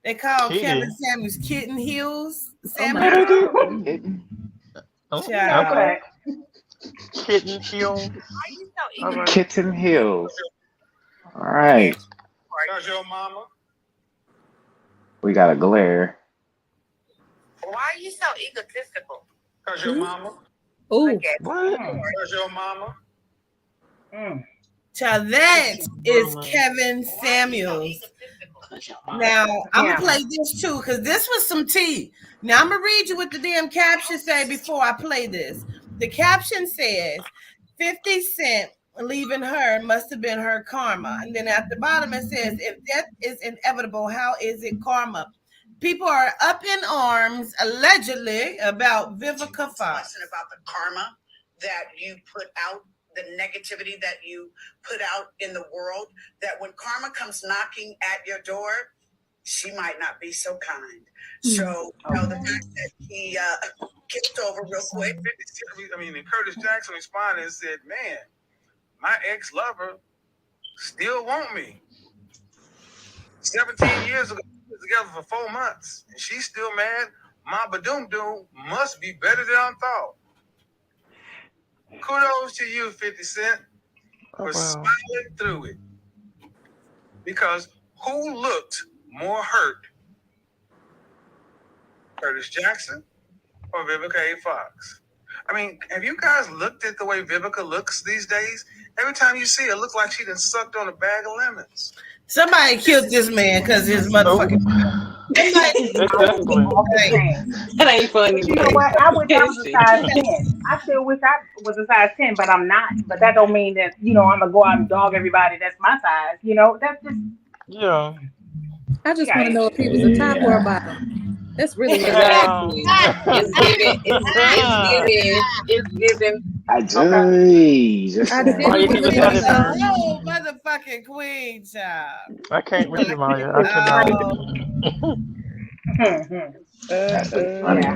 They call Kitty. Kevin Samuels Kitten Heels. Oh my Samuels. Kidding. Oh, Child. okay. Kitten heel. All right. Kitten Hills. All right. Does your mama? We got a glare. Why are you so egotistical? Cause your mama? Oh, What? Cause your mama? Child, that is Kevin Samuels. Now I'm gonna play this too, because this was some tea. Now I'm gonna read you what the damn caption say before I play this. The caption says 50 Cent leaving her must have been her karma. And then at the bottom it says, if death is inevitable, how is it karma? People are up in arms allegedly about Vivica Fox. About the karma that you put out, the negativity that you put out in the world, that when karma comes knocking at your door, she might not be so kind. So, the fact that he kicked over real quick. I mean, and Curtis Jackson responded and said, "Man, my ex-lover still want me. 17 years ago, we were together for 4 months, and she's still mad. My Badoom Doom must be better than I thought." Kudos to you, 50 Cent, for smiling through it. Because who looked more hurt? Curtis Jackson or Vivica A. Fox? I mean, have you guys looked at the way Vivica looks these days? Every time you see her, it looks like she done sucked on a bag of lemons. Somebody killed this man because his motherfucking. That ain't funny. You know what? I wish I was a size 10. I still wish I was a size 10, but I'm not. But that don't mean that, I'm going to go out and dog everybody that's my size. That's just. Yeah. I just want to know if he was a top or a bottom. That's really exactly. It's giving. Oh, motherfucking queen, child. I can't with you, Maya. That's funny.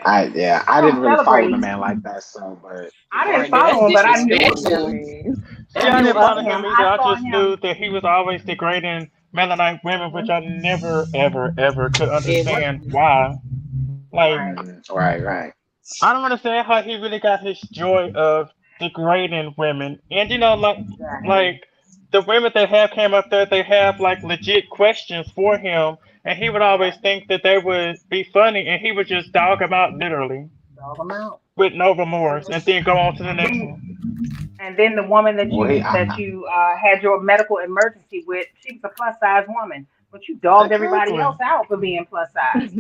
I didn't really follow the man like that, so but I didn't follow him, but I knew him. I didn't follow him either. I just knew that he was always degrading Mennonite women, which I never, ever, ever could understand why. Like, right. I don't understand how he really got his joy of degrading women. And like the women that have came up there, they have like legit questions for him, and he would always think that they would be funny, and he would just dog them out literally. Dog them out. With no remorse, and then go on to the next one. And then the woman that you had your medical emergency with, she was a plus size woman, but you dogged everybody else out for being plus size.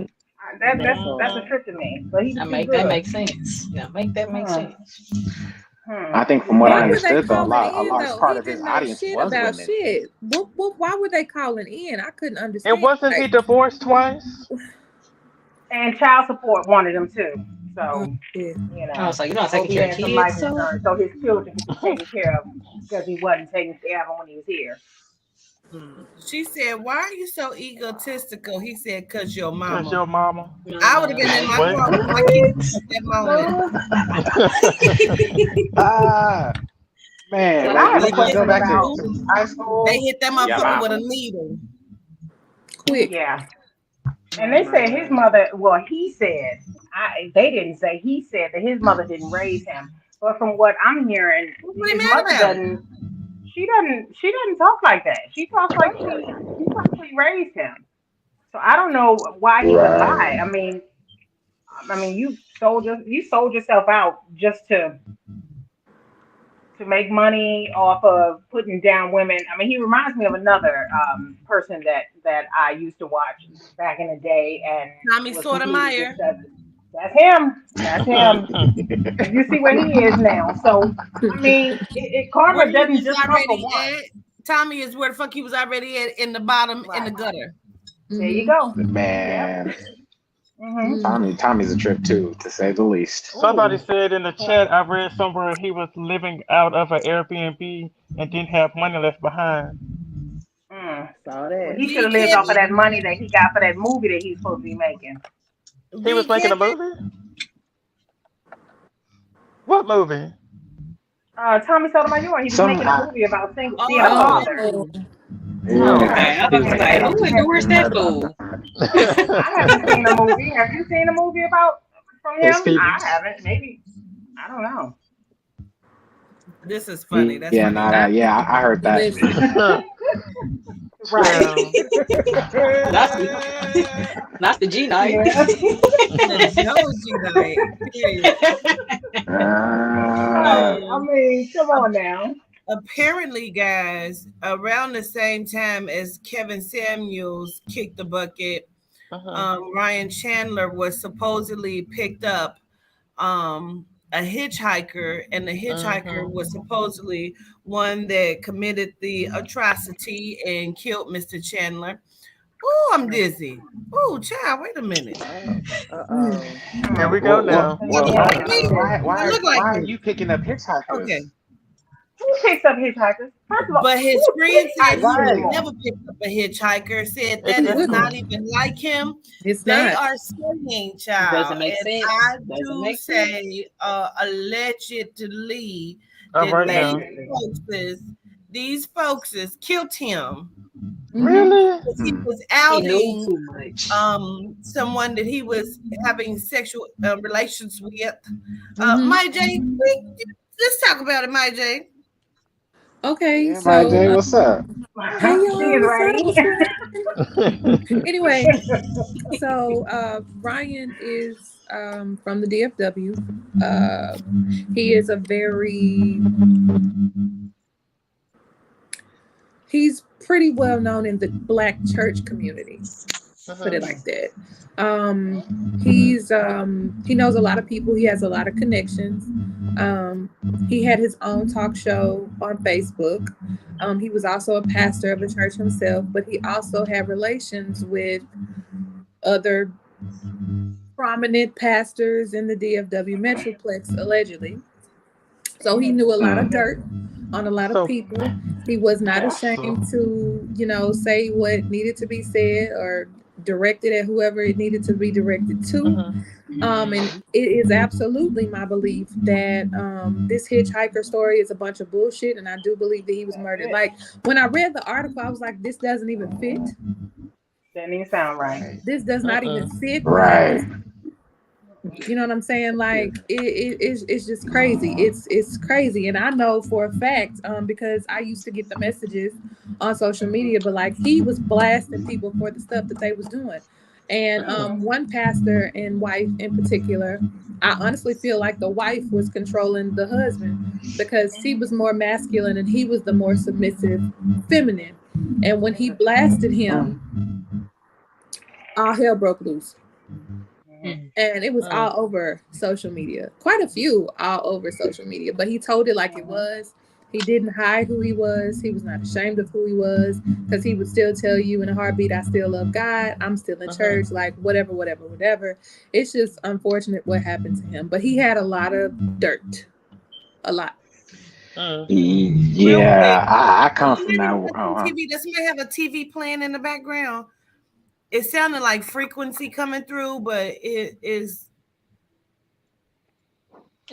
That's a trip to me. But he's that makes sense. Yeah, make sense. I think from what I understood, though, a large part of his audience was about women. shit. Why were they calling in? I couldn't understand. And wasn't he divorced twice? And child support wanted him too. So, I was like, you're not taking care of kids. So his children could be taken care of because he wasn't taking care of them when he was here. She said, "Why are you so egotistical?" He said, "Cause your mama." Cause your mama. I would have been in my car with my kids at that moment. Man, go back to high school. They hit them up with a needle. Quick. Yeah. And they said his mother. Well, he said. They didn't say. He said that his mother didn't raise him. But from what I'm hearing, his mother doesn't. She doesn't talk like that. She talks like she probably raised him. So I don't know why he would lie. I mean, you sold yourself out just to make money off of putting down women. I mean, he reminds me of another person that I used to watch back in the day, and Tommy Sotomayor. That's him. You see where he is now. So I mean, karma doesn't just come from one. Tommy is where the fuck he was already at, in the bottom, in the gutter. There you go, man. Yep. Mm-hmm. Tommy's a trip too, to say the least. Somebody said in the chat, I read somewhere he was living out of an Airbnb and didn't have money left behind. Saw that. He should have lived off of that money that he got for that movie that he's supposed to be making. He was making a movie? What movie? Tommy Sotomayor. He was making a movie about being a father. I was like, where's that fool? I haven't seen a movie. Have you seen a movie from him? I haven't. Maybe. I don't know. This is funny. That's funny. I heard that. Right. That's the G night. I mean, come on now. Apparently, guys, around the same time as Kevin Samuels kicked the bucket, Ryan Chandler was supposedly picked up a hitchhiker, and the hitchhiker was supposedly one that committed the atrocity and killed Mr. Chandler. Oh, I'm dizzy. Oh, child, wait a minute. Here we go now. Why are you picking up hitchhikers? Okay. Who picks up hitchhikers? First of all, But his friend said he Right. would never pick up a hitchhiker. Said that Exactly. is not even like him. It's They not. are saying, child, Doesn't make and sense. I Doesn't do make say allegedly All that right now. these folks killed him. Really? Because he was He knew outing too much. someone that he was having sexual relations with. Mhm. My J, let's talk about it, my J. Okay, Yeah, my J, so what's up? hey y'all, She's what's ready. up? Anyway, so Ryan is from the DFW. He is a very he's pretty well known in the Black church community. Put it like that. He knows a lot of people. He has a lot of connections. He had his own talk show on Facebook. He was also a pastor of a church himself, but he also had relations with other prominent pastors in the DFW Metroplex, allegedly. So he knew a lot of dirt on a lot of people. He was not ashamed to, say what needed to be said or directed at whoever it needed to be directed to. And it is absolutely my belief that this hitchhiker story is a bunch of bullshit, and I do believe that he was murdered. Like, when I read the article, I was like, this doesn't even fit. Doesn't even sound right. This does not even fit. Right. You know what I'm saying? Like it's just crazy. It's crazy, and I know for a fact because I used to get the messages on social media, but like he was blasting people for the stuff that they was doing. And one pastor and wife in particular, I honestly feel like the wife was controlling the husband because she was more masculine and he was the more submissive, feminine. And when he blasted him, all hell broke loose. And it was all over social media. Quite a few all over social media. But he told it like it was. He didn't hide who he was. He was not ashamed of who he was. Because he would still tell you in a heartbeat, I still love God. I'm still in church. Like whatever. It's just unfortunate what happened to him. But he had a lot of dirt. A lot. Yeah, I come from that. TV. Does somebody have a TV playing in the background? It sounded like frequency coming through, but it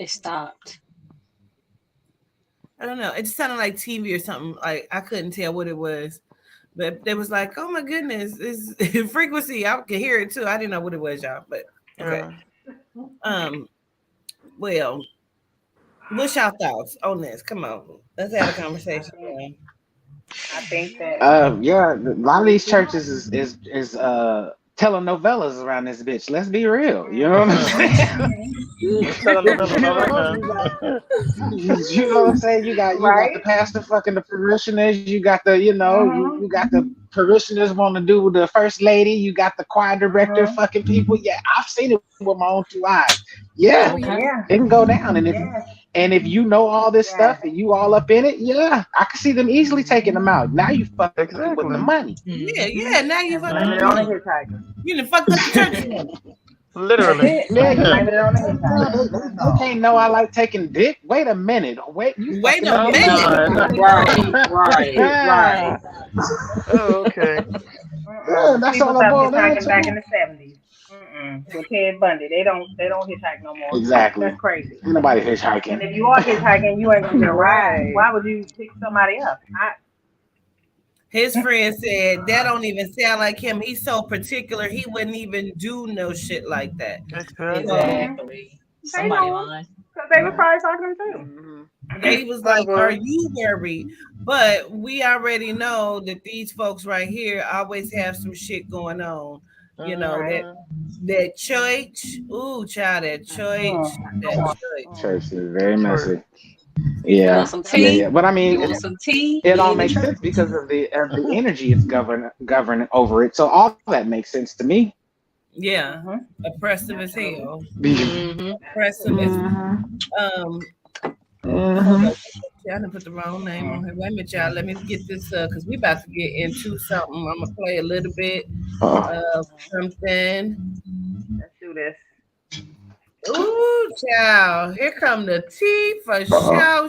stopped. I don't know. It sounded like TV or something. Like I couldn't tell what it was, but it was like, oh my goodness, it's frequency. I could hear it too. I didn't know what it was, y'all. But okay. Well, what's y'all thoughts on this? Come on, let's have a conversation. I think that yeah, a lot of these churches is telenovelas around this bitch. Let's be real. You know what I'm saying? You know what I'm saying? You got the pastor fucking the parishioners. You got the you got the parishioners want to do the first lady. You got the choir director fucking people. Yeah, I've seen it with my own 2 eyes. Yeah, it can go down. And if you know all this stuff and you all up in it, I can see them easily taking them out. Now you fucking with the money. Yeah. Now you fucking on a hitchhiker. You done fucked up the church. Literally. They can't know I like taking dick. Wait a minute. Wait a minute. Right. Oh, okay. Yeah, that's all I'm going back in the 70s. With Ted Bundy, they don't hitchhike no more. Exactly. That's crazy. Ain't nobody hitchhiking. And if you are hitchhiking, you ain't gonna get a ride. Why would you pick somebody up? His friend said that don't even sound like him. He's so particular. He wouldn't even do no shit like that. Exactly. Somebody lying. Because they were probably talking to him too. He was like, "Are you worried?" But we already know that these folks right here always have some shit going on. You know that church. Ooh, child, that church. Church is very messy. Yeah. But I mean, it all makes sense because of the energy it's governing over it. So all that makes sense to me. Yeah, oppressive as hell. Oppressive as I done put the wrong name on here. Wait a minute, y'all. Let me get this because we about to get into something. I'm gonna play a little bit of something. Let's do this. Ooh, child. Here come the tea for show.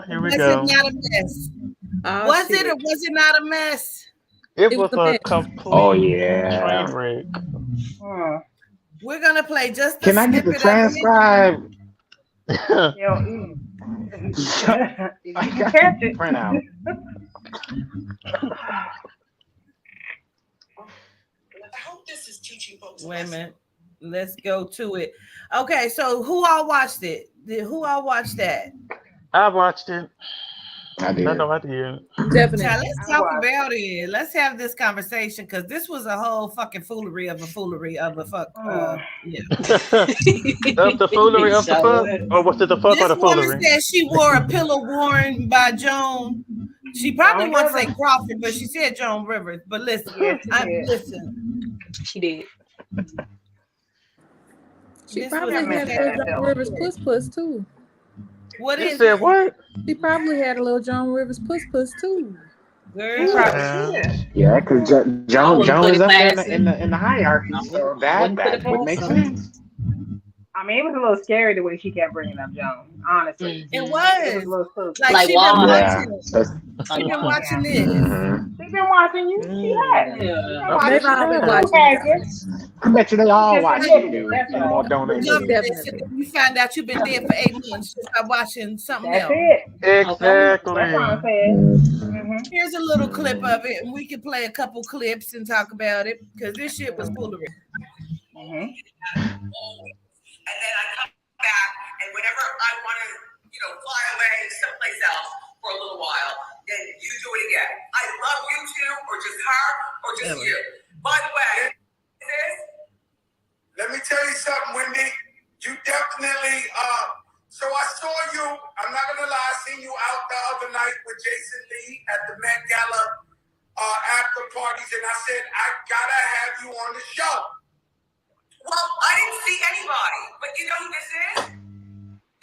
Here we Was go. it not a mess? Oh, Was shit. it or was it not a mess? It was was a a mess. complete train wreck. We're gonna play just a Can I get the snippet of it. transcribe? Yo, if you I can got catch the it. printout. I hope this is teaching folks. Wait a minute. Let's go to it. Okay, so who all watched it? Who all watched that? I watched it. I did. I know I did. Definitely. Now let's talk about it. Let's have this conversation because this was a whole fucking foolery of a fuck. Yeah. Of the foolery of the fuck? Or was it the fuck or This the woman foolery? said she wore a pillow worn by Joan. She probably wants to say Crawford, but she said Joan Rivers. But listen, listen. She did. She This probably was had a little Joan Rivers puss too. What You is said it? what? She probably had a little Joan Rivers puss too. Girl. Yeah, because wouldn't Joan put is it up past in the hierarchy, so that would make sense. I mean, it was a little scary the way she kept bringing up Joan. Honestly, It It was was. a little spooky. Like she been why? watching. Yeah. She been watching this. She's been watching you. She has. Yeah. They've all been watching. I bet you they all watch Just you. that's You all. more donate. You find out you've been dead for 8 months just by watching something That's else. it. Exactly. That's what I'm saying. Here's a little clip of it, and we can play a couple clips and talk about it because this shit was foolery. And then I come back, and whenever I want to, fly away someplace else for a little while, then you do it again. I love you too, or just her, or just you. By the way, let me tell you something, Wendy. You definitely, so I saw you, I'm not going to lie, I seen you out the other night with Jason Lee at the Met Gala after parties, and I said, I got to have you on the show. Well, I didn't see anybody, but you know who this is?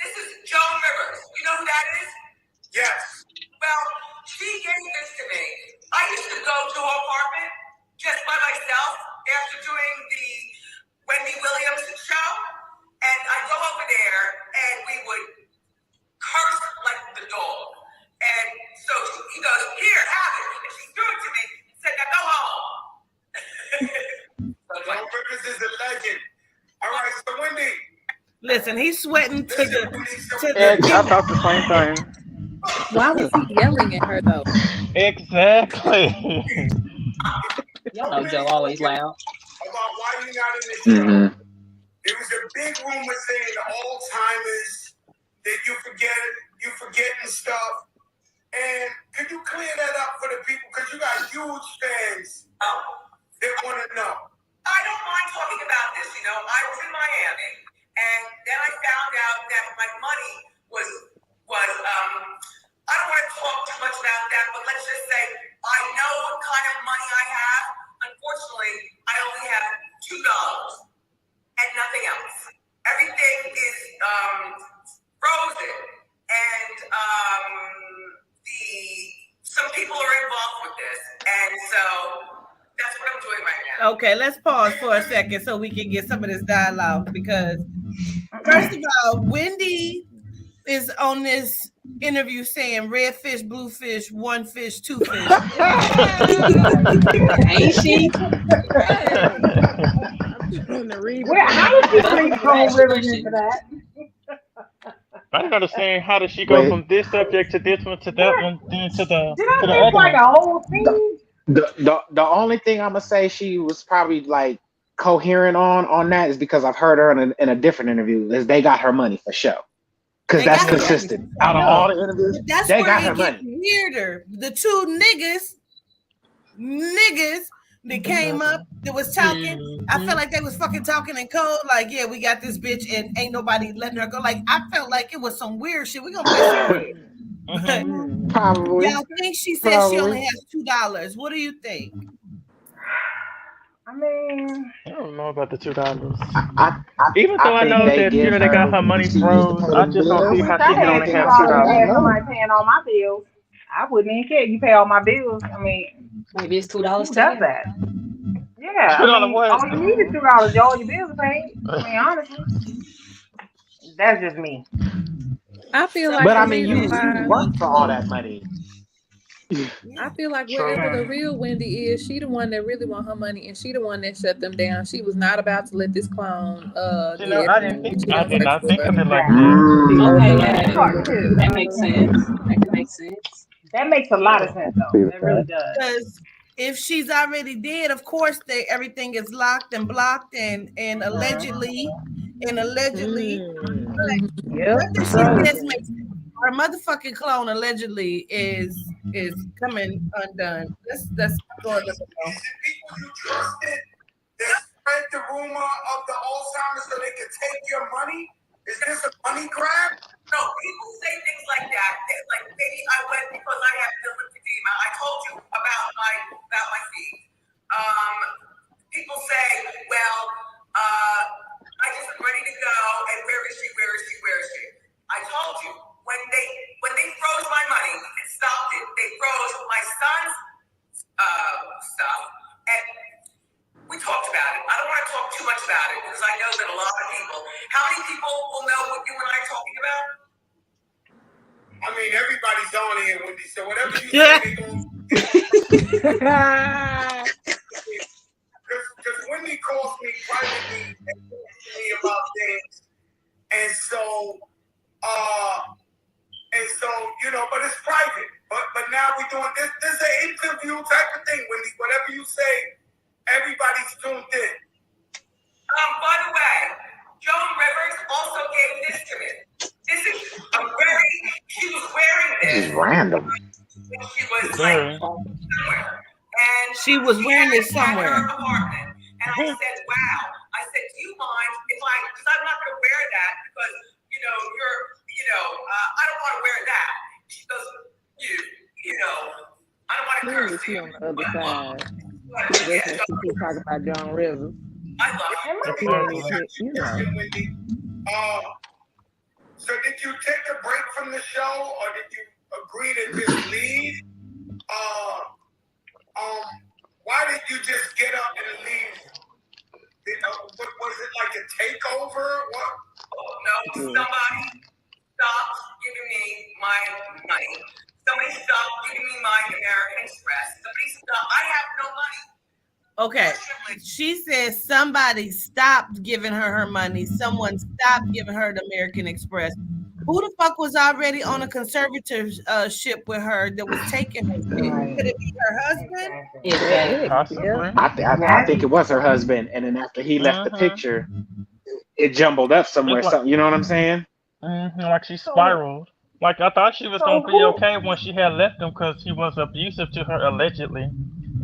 This is Joan Rivers. You know who that is? Yes. Well, she gave this to me. I used to go to her apartment just by myself after doing the Wendy Williams show, and I'd go over there, and we would curse like the dog. And so he goes, here, have it. And she threw it to me and said, now go home. Joan Rivers is a legend. All right, so Wendy. Listen, he's sweating to the I thought the same thing. Why was he yelling at her though? Exactly. Y'all know Joe always loud. About why you're not in this show. There was a big rumor saying Alzheimer's, that you forgetting stuff. And could you clear that up for the people? Because you got huge fans that want to know. I don't mind talking about this. I was in Miami, and then I found out that my money was I don't want to talk too much about that, but let's just say I know what kind of money I have. Unfortunately, I only have $2 and nothing else. Everything is frozen, and some people are involved with this, and so that's what I'm doing right now. Okay, let's pause for a second so we can get some of this dialogue because first of all, Wendy is on this interview saying red fish, blue fish, one fish, two fish. Ain't she? How did you think Joan Rivers into that? I don't understand how does she go from this subject to this one to that one, then to the Did to the I other miss like one. a whole thing? The only thing I'm gonna say she was probably like coherent on that is because I've heard her in a different interview. Is they got her money for show because that's consistent out of all the interviews. But that's they where got it her gets money. weirder. The two niggas that came up that was talking. I felt like they was fucking talking in code. Like, yeah, we got this bitch and ain't nobody letting her go. Like, I felt like it was some weird shit. We gonna play some Probably. Y'all think she said she only has $2? What do you think? I mean, I don't know about the $2. I Even though I think know they that give they got her money froze, I just don't see how she can only have $2. somebody paying all my bills. I wouldn't even care. You pay all my bills. I mean, maybe it's $2 who does that? Yeah, Yeah, Put I on the mean, what? all you need is $2. All your bills are paid. I mean, honestly, that's just me. I feel like But the I mean, reason you why work for all that money. I feel like True. wherever the real Wendy is, she the one that really want her money, and she the one that shut them down. She was not about to let this clown You know, get everything she I done did worked not think of for. it like Exactly. that. Okay, That yeah, part too. that makes sense. That can make sense. That makes a lot of sense, though. That really does. Because if she's already dead, of course everything is locked and blocked and allegedly. Mhm. Yep. Nothing she says makes sense. Her motherfucking clone allegedly is coming undone. Let's go Is on. it people you trusted that spread the rumor of the Alzheimer's so they could take your money? Is this a money grab? No, people say things like that. Like maybe I went because I have lymphedema. I told you about my feet. People say, well, I just am ready to go. And where is she? Where is she? Where is she? I told you when they froze my money and stopped it. They froze my son's stuff, and we talked about it. I don't want to talk too much about it because I know that a lot of people. How many people will know what you and I are talking about? I mean, everybody's on here, Wendy. So whatever you say, they going because Wendy calls me privately and talks to me about things, and so but it's private. But now we're doing this. This is an interview type of thing, Wendy. Whatever you say, everybody's tuned in. By the way, Joan Rivers also gave this to me. This is she was wearing This this is random. when she was Very. somewhere. And She was wearing it at somewhere. her apartment. And I said, wow. I said, do you mind if because I'm not going to wear that because, I don't want to wear that. She goes, I don't want to Clearly, curse she you. on the other side. But, That's yeah, when she keep talking about Joan Rivers. I love her. But she ain't even, Wendy. So did you take a break from the show, or did you agree to just leave? Why did you just get up and leave? Was it like a takeover? What? No, somebody stopped giving me my money. Somebody stopped giving me my American Express. Somebody stopped. I have no money. Okay. She says somebody stopped giving her money. Someone stopped giving her the American Express. Who the fuck was already on a conservatorship with her that was taking her shit? Could it be her husband? Exactly. Possibly. I think it was her husband, and then after he left the picture, it jumbled up somewhere. Like- Something, you know what I'm saying? Like she spiraled. Like I thought she was gonna be okay when she had left him because he was abusive to her allegedly,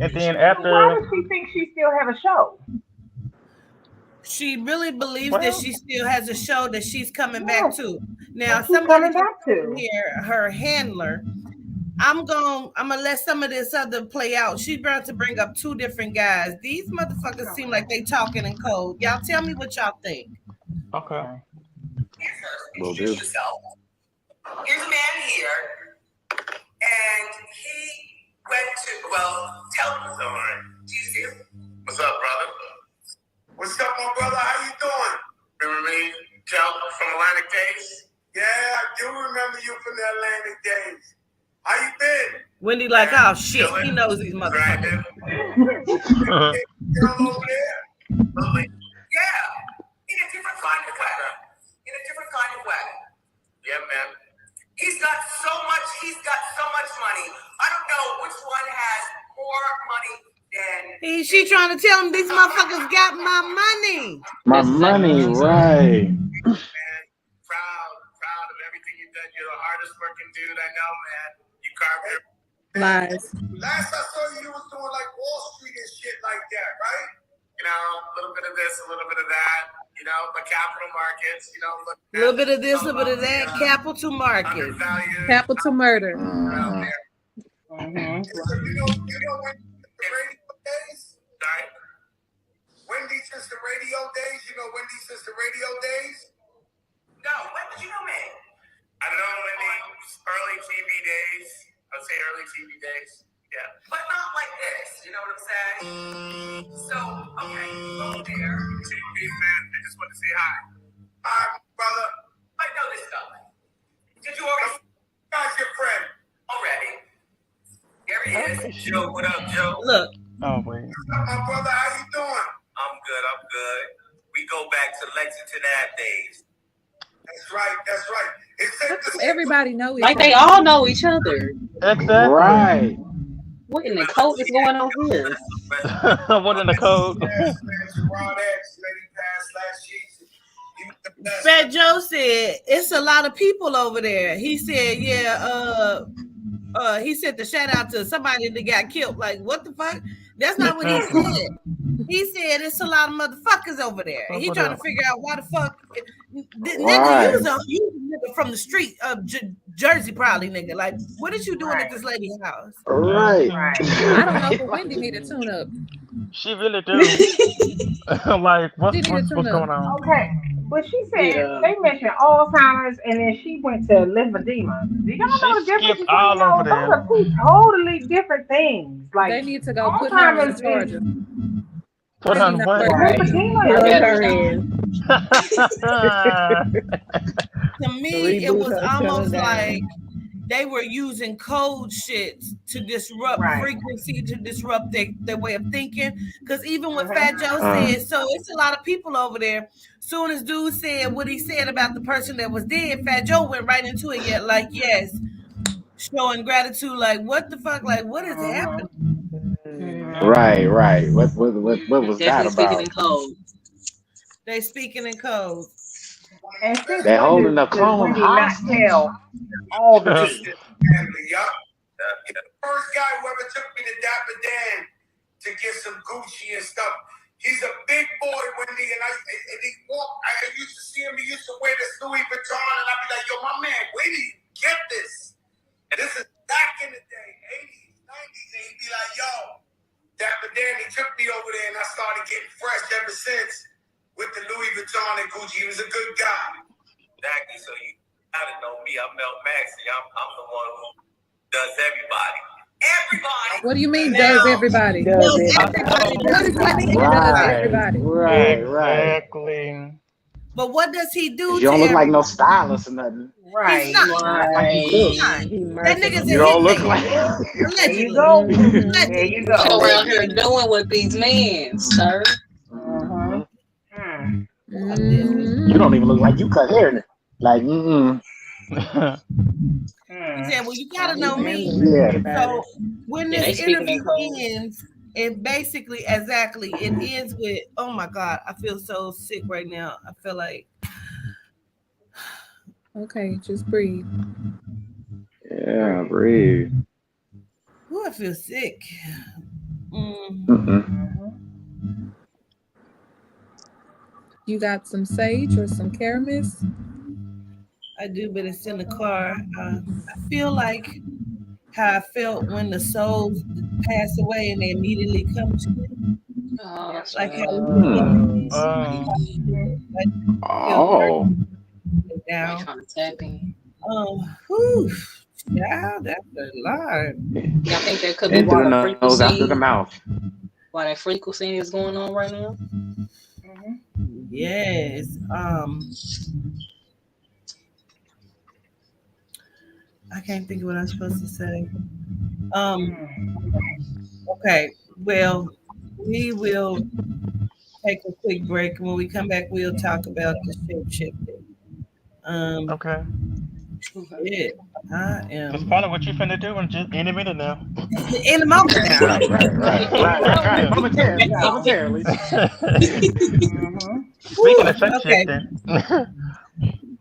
and then Why after. does she think she still have a show? She really believes that she still has a show that she's coming back to. Now, What's she somebody coming back to? here, her handler. I'm gonna let some of this other play out. She's about to bring up two different guys. These motherfuckers seem like they talking in code. Y'all tell me what y'all think. Okay. Will do. Here's a man here, and he went to, tell me. Do you see him? What's up, brother? What's up, my brother? How you doing? Remember me, Kel, from Atlantic Days? Yeah, I do remember you from the Atlantic days. How you been? Wendy, like, oh shit, he knows these motherfuckers. Girl over there? Yeah, in a different kind of way. Yeah, man. He's got so much money. I don't know which one has more money than. She trying to tell him these motherfuckers got my money. My money, right? Man, proud of everything you've done. You're the hardest working dude I know, man. You carved your Lies. Last I saw you, you was doing like Wall Street and shit like that, right? a little bit of this, a little bit of that, the capital markets, A little bit of this, a little bit of that. Capital market. Capital murder. So you know when the radio days? Sorry? Wendy since the radio days? You know Wendy since the radio days? No, when did you know me? I don't know, Wendy. Early TV days. I would say early TV days. Yeah. Yeah, but not like this. You know what I'm saying? So, okay, go there. Hey, man, I just want to say hi. Hi, brother. I know this fella. Did you already? Guy's your friend. Already. Here he is. Joe, what up, Joe? Look. Oh, wait. What's up, my brother? How you doing? I'm good. We go back to Lexington Ave days. That's right. Everybody know each Like other. they all know each other. Exactly. Right. What in the code is going on here? What in the code? Fat Joe said it's a lot of people over there. He said, he said to shout out to somebody that got killed. Like, what the fuck? That's not what he said. He said it's a lot of motherfuckers over there. And he trying to figure out why the fuck nigga, you was a nigga from the street of Jersey, probably, nigga. Like, what is you doing at this lady's house? Right. I don't know, but Wendy need to tune up. She really do. Like, what's going on? Okay, but she said they mentioned Alzheimer's, and then she went to lymphedema. Do y'all know the difference between all over those? Those are two totally different things. Like, they need to go put her in Georgia. Put her in what? To me, it was almost like they were using code shit to disrupt frequency, to disrupt their way of thinking. Because even when Fat Joe said, so it's a lot of people over there. Soon as dude said what he said about the person that was dead, Fat Joe went right into it. Yet, like, yes, showing gratitude. Like, what the fuck? Like, what is happening? Right. What was that about? They speaking in code. They holding the clone hostage. All the family, yup. The first guy who ever took me to Dapper Dan to get some Gucci and stuff. He's a big boy, Wendy, and he walked. I used to see him. He used to wear this Louis Vuitton, and I'd be like, "Yo, my man, where did you get this?" And this is back in the day, 80s, 90s, and he'd be like, "Yo, Dapper Dan." He took me over there, and I started getting fresh ever since with the Louis Vuitton and Gucci. He was a good guy. Exactly. So you gotta know me. I'm Mel Maxey. I'm the one who does everybody. Everybody. What do you mean does everybody? Right. Exactly. But what does he do? You don't look like no stylist or nothing. Right. He's not. That nigga's You don't look like. There you go. There you go. So around here doing with these men, sir. You don't even look like you cut hair. Like, He said, well, you gotta know me. Yeah. So when this interview ends, it basically exactly it ends with, oh my God, I feel so sick right now. I feel like okay, just breathe. Yeah, breathe. ooh, I feel sick. You got some sage or some Karamis? I do, but it's in the car. I feel like how I felt when the souls pass away and they immediately come to me. Like how down. Whew. Yeah, that's a lot. Yeah, I think that could be why the frequency after the mouth. Why that frequency is going on right now. Yes. I can't think of what I'm supposed to say. Okay. Well, we will take a quick break. When we come back, we'll talk about the shape-shifting. Okay. Yeah, I am. That's probably what you finna do in just any minute now. In a moment now. Right. Momentarily. Speaking of shape-shifting.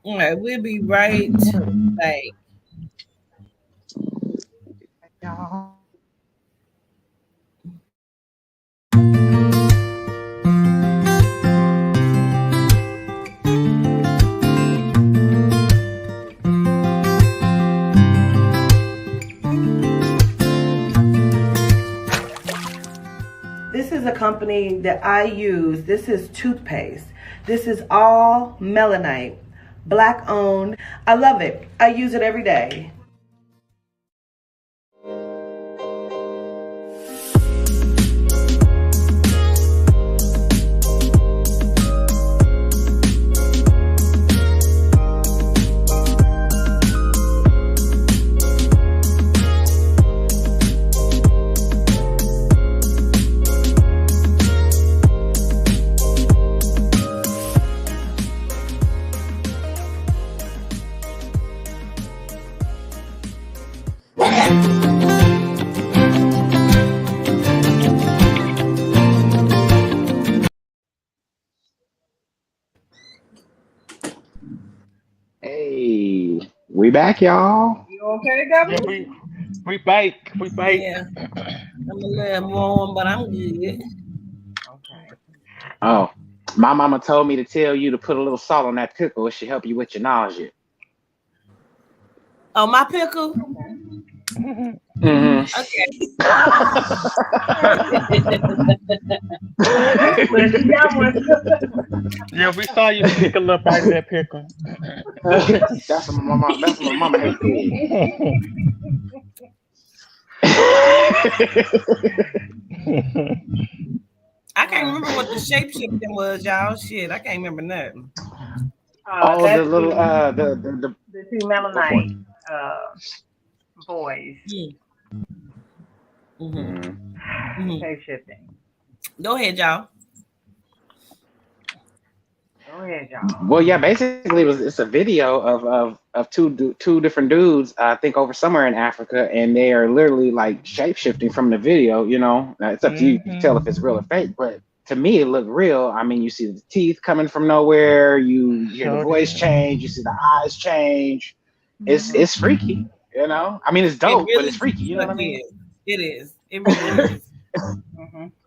All right, we'll be right back. This is a company that I use. This is toothpaste. This is all melanite, Black owned. I love it. I use it every day. Hey, we back, y'all. You okay, Yeah, Governor? we bake. We bake. Yeah, I'm a little warm, but I'm good. Okay. Oh, my mama told me to tell you to put a little salt on that pickle. It should help you with your nausea. Oh, my pickle. Mm-hmm. Okay. Well, she got one. Yeah, we saw you take a little bite of that pickle. That's what my mama had said. I can't remember what the shape shifting was, y'all. Shit, I can't remember nothing. Oh, the That's little the two go for Melonite it. boys. Mm-hmm. Shape shifting. Go ahead, y'all. Go ahead, y'all. Well, yeah, basically it's a video of two different dudes, I think over somewhere in Africa, and they are literally like shape shifting from the video. You know, now, it's up to you to tell if it's real or fake, but to me it looked real. I mean, you see the teeth coming from nowhere, you hear the voice change, you see the eyes change. It's freaky, you know. I mean, it's dope, but it's freaky. You know what I mean? It is. It really is.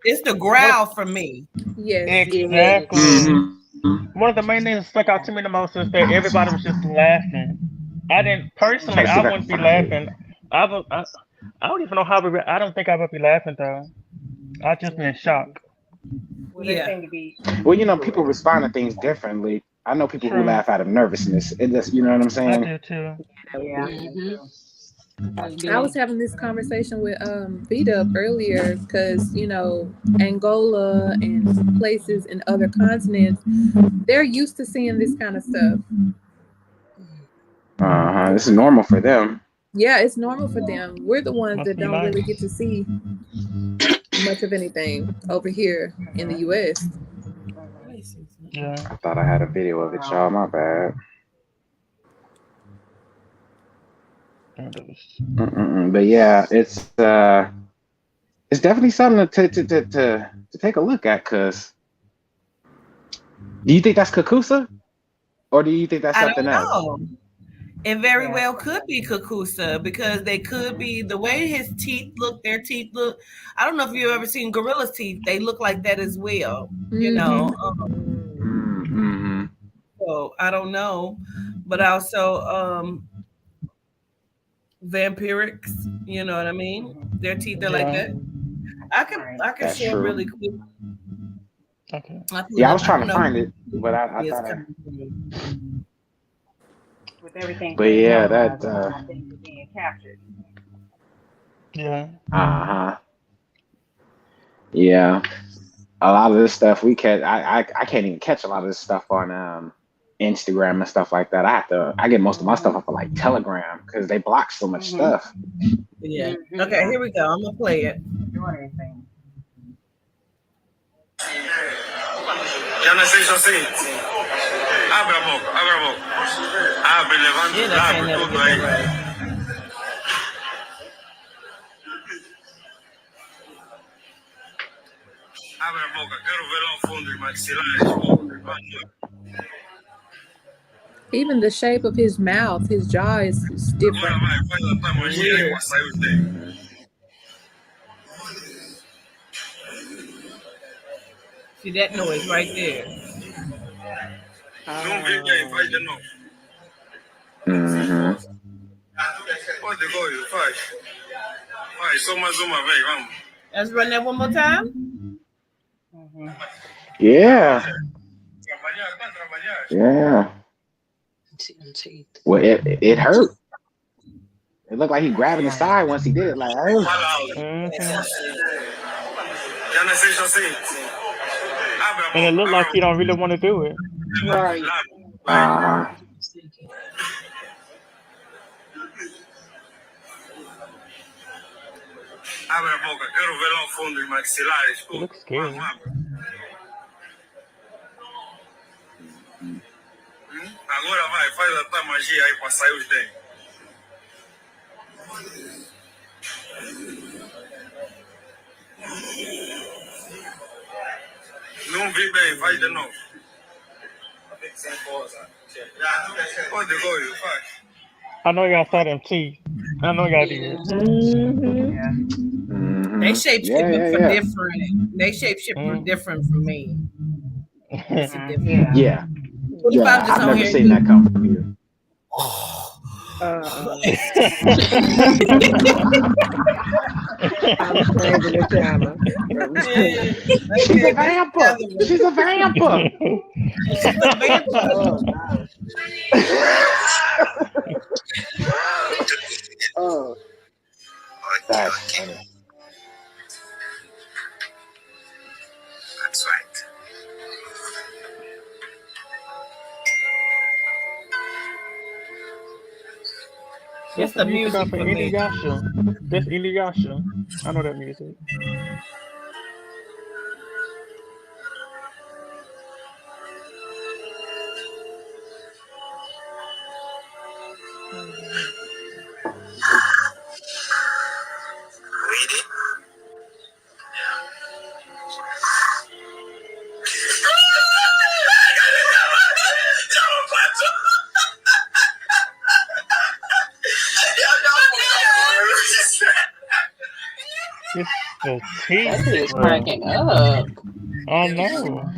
It's the growl for me. Yes. Exactly. Mm-hmm. One of the main things that stuck out to me the most is that everybody was just laughing. I didn't personally. I wouldn't be laughing. I don't even know how. I don't think I would be laughing though. I just be in shock. Well, they seem to be. Well, you know, people respond to things differently. I know people who laugh out of nervousness. It just, you know what I'm saying? I do too. Yeah. I was having this conversation with V-Dub earlier because, you know, Angola and places in other continents, they're used to seeing this kind of stuff. This is normal for them. Yeah, it's normal for them. We're the ones that don't really get to see much of anything over here in the U.S. Yeah. I thought I had a video of it, y'all. My bad. But yeah, it's definitely something to take a look at. Cause do you think that's Kakusa, or do you think that's something else? It very well could be Kakusa because they could be the way his teeth look. Their teeth look. I don't know if you've ever seen gorilla's teeth. They look like that as well. You know. So I don't know, but also vampirics. You know what I mean? Their teeth are like that. I can That's share true. really quick. Okay. Yeah, I was trying to find it, but I thought. With everything. But yeah, that. I think it's being captured. Yeah. Yeah, a lot of this stuff we catch. I can't even catch a lot of this stuff on Instagram and stuff like that. I get most of my stuff off of like Telegram because they block so much stuff. Yeah. Okay, here we go. I'm gonna play it. Doing anything. Ya no se hizo así. Abre a boca, abre a boca. Abre, levanta, abre todo ahí. Abre a boca, quero ver lá o fundo dos maxilares. Even the shape of his mouth, his jaw is different. Agora vai, faz a tua magia aí para sair os dentes. See that noise right there. Não vi aí, faz de novo. Pode go, faz. Faz, só mais uma vez, vamos. Let's run that one more time. Yeah. Trabalhar, tá trabalhar. Yeah. Well, it hurt. It looked like he grabbing his side once he did it. Like, Já não se hizo así. And it looked like he don't really want to do it. Right. Abre a boca, quero ver lá o fundo dos maxilares. It looks scary. Agora vai, faz a tua magia aí para sair os dentes. Não vi bem, faz de novo. Pode go, you faz. I know y'all saw them teeth. I know y'all did. They shape Yeah, shifting yeah, for yeah. different. They shape shift different from me. It's a different. Yeah. What if I'm just I've on never here? seen that come from you. I'm changing the channel. She's a vamper. She's a vamper. She's a vamper. Oh, that's funny. That's right. It's the music for me. Inuyasha. That's Inuyasha. I know that music. Read it. It's the That teeth, is bro. cracking up. I know.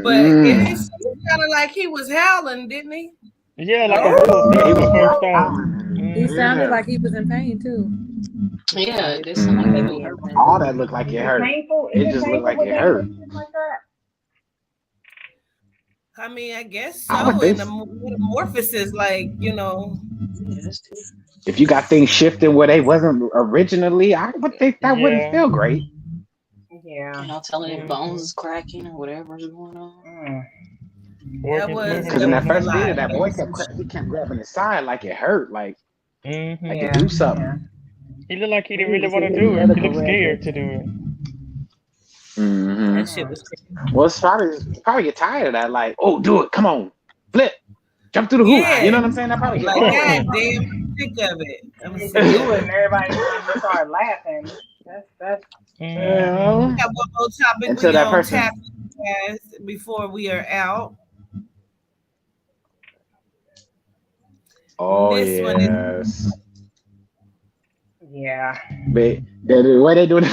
But it sounded like he was howling, didn't he? Yeah, like a little He the was first time. He sounded like he was in pain too. Yeah, this sound like that be hurting. All that looked like it hurt. Painful? It just looked like it hurt. Like that? I mean, I guess I would so. think And the metamorphosis, like, you know. If you got things shifting where they wasn't originally, I would think that wouldn't feel great. Yeah. You know, telling his bones is cracking or whatever's going on. That was Because in that first lot. video, that boy kept grabbing his side like it hurt, like Mm-hmm. to do something. He looked like he didn't really want to do it. He looked scared to do it. Mm-hmm. That shit was crazy. Well, it's probably get tired of that. Like, oh, do it, come on, flip, jump through the hoop. Yeah. You know what I'm saying? That probably get Like, old. God damn, sick of it. I'm You sick do of it it. and everybody start laughing. That's We got one more topic Until we that gonna person- tap guys before we are out. Oh This one is- yes. yeah. But the way they doing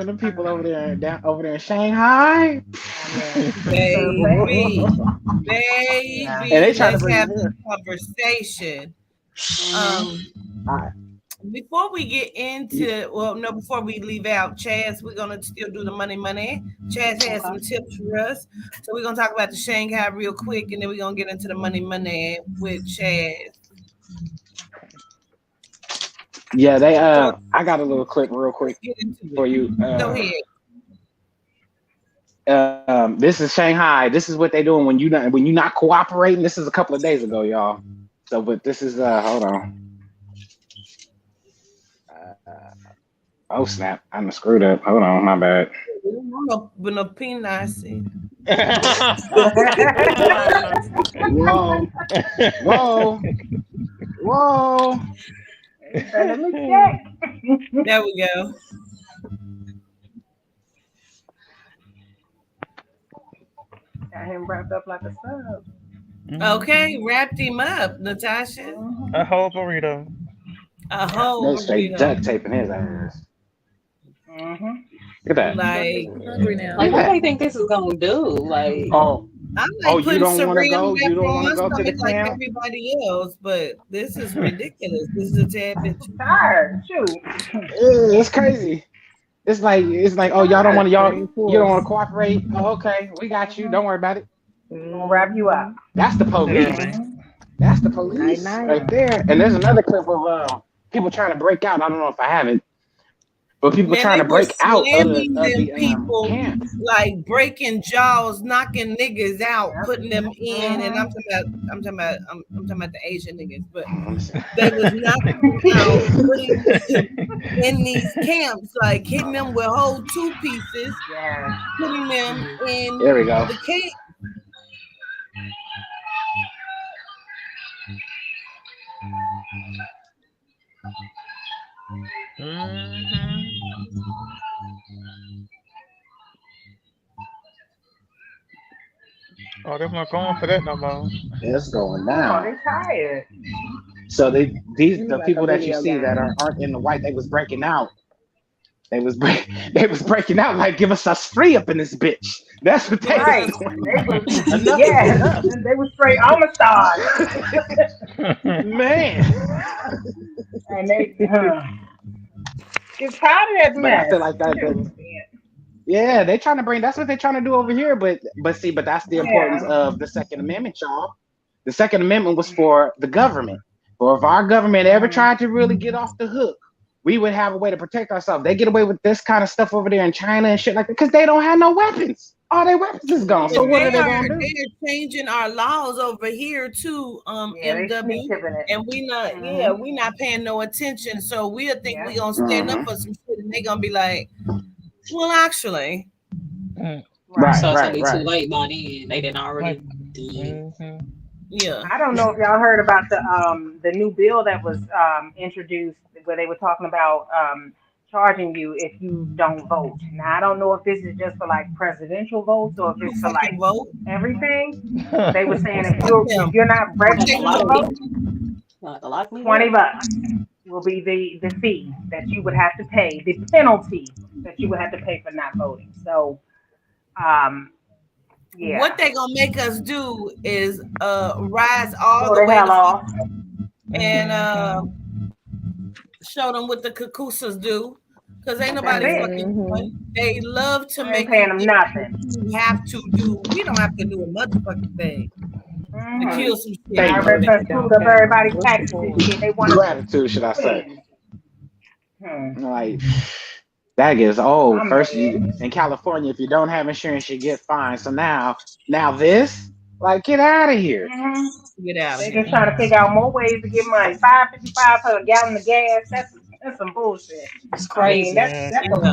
the people over there in Shanghai. Baby, And they try to let's bring have it this in. conversation. Alright. Before we get into, before we leave out, Chaz, we're gonna still do the money. Chaz has some tips for us, so we're gonna talk about the Shanghai real quick, and then we're gonna get into the money with Chaz. Yeah, they I got a little clip real quick Get into it. for you. Go ahead. This is Shanghai. This is what they doing when you're not cooperating. This is a couple of days ago, y'all. So, but this is hold on. Oh snap! I'm screwed up. Hold on, my bad. No penis. Whoa. Let me check. There we go. Got him wrapped up like a sub. Okay, wrapped him up, Natasha. A whole burrito. A whole They straight burrito. duct taping his ass. Mm-hmm. Look at that. Like, hungry now. Like, what do they think this is gonna do? Like, Oh, I'm Oh, like you putting don't wanna Saran go? You wrap don't on wanna my go to the stomach like camp? everybody else, but this is ridiculous. This is a tad bit too Tired. Shoot. it's crazy. It's like oh y'all don't want you don't want to cooperate. Oh, okay, we got you. Don't worry about it. We'll wrap you up. That's the police. That's the police right there. And there's another clip of people trying to break out. I don't know if I have it, but people Man, trying they to break were out of slamming the them people, camp. like breaking jaws, knocking niggas out, putting them in, and I'm talking about the Asian niggas, but they was knocking them out, putting them in these camps, like hitting them with whole two pieces, putting them in There we go. the camp. Oh, they're not going for that no more. It's going Oh, down. they tired. So the Like people a that you video see that game. aren't in the white, they was breaking out. They was breaking out like give us free up in this bitch. That's what they Right. was doing. They was, Enough yeah, is enough. they was straight homicide. Man. And they get tired of that But I mess. feel like yeah, they trying to bring that's what they're trying to do over here. But that's the importance of the Second Amendment, y'all. The Second Amendment was for the government. Or if our government ever tried to really get off the hook, we would have a way to protect ourselves. They get away with this kind of stuff over there in China and shit like that because they don't have no weapons. All their weapons is gone. So what are they gonna do? They are changing our laws over here too, MW, and we not paying no attention. So we'll think we gonna stand up for some shit, and they gonna be like, well, actually, Right. So it's gonna be too late by then. They didn't already do it. Yeah. I don't know if y'all heard about the new bill that was introduced where they were talking about charging you if you don't vote. Now I don't know if this is just for like presidential votes or if it's for like everything. They were saying if you're not registered to vote, $20 will be the fee that you would have to pay, the penalty that you would have to pay for not voting. So yeah. What they gonna make us do is rise all Go the the way hell to off. and show them what the cuckoosas do, because ain't nobody fucking doing. They love to make paying them nothing. You have to do. We don't have to do a motherfucking thing to kill some shit. Thank I you. read that too, of everybody's taxes and shit. They want Gratitude, should I say? Like that gets old. First, in California, if you don't have insurance, you get fined. So now this, like, get out of here. Get out. They're just trying to figure out more ways to get money. $5.55 per gallon of gas. That's some bullshit. It's crazy. I mean, that's come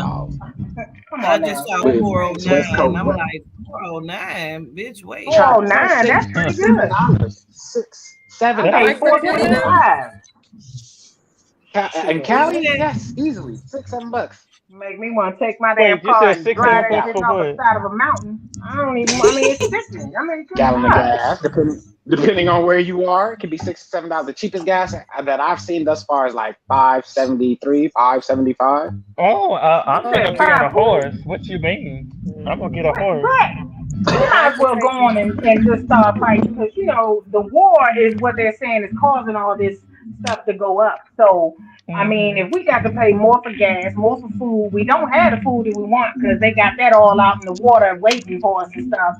I on just now. saw 409. I'm like 409, bitch. Wait. 409. That's pretty good. $7. I paid $4.25. And Cali, yes, easily $6-7. Make me want to take my damn car and drive that bitch off the side of a mountain. I mean, it's sickening. I mean, Gallon of gas, depending on where you are, it can be $6-7. The cheapest gas that I've seen thus far is like $5.73, $5.75. Oh, I'm gonna get a horse. What you mean? I'm gonna get a horse. You might as well go on and just start fighting because the war is what they're saying is causing all this stuff to go up. So I mean, if we got to pay more for gas, more for food, we don't have the food that we want because they got that all out in the water waiting for us and stuff.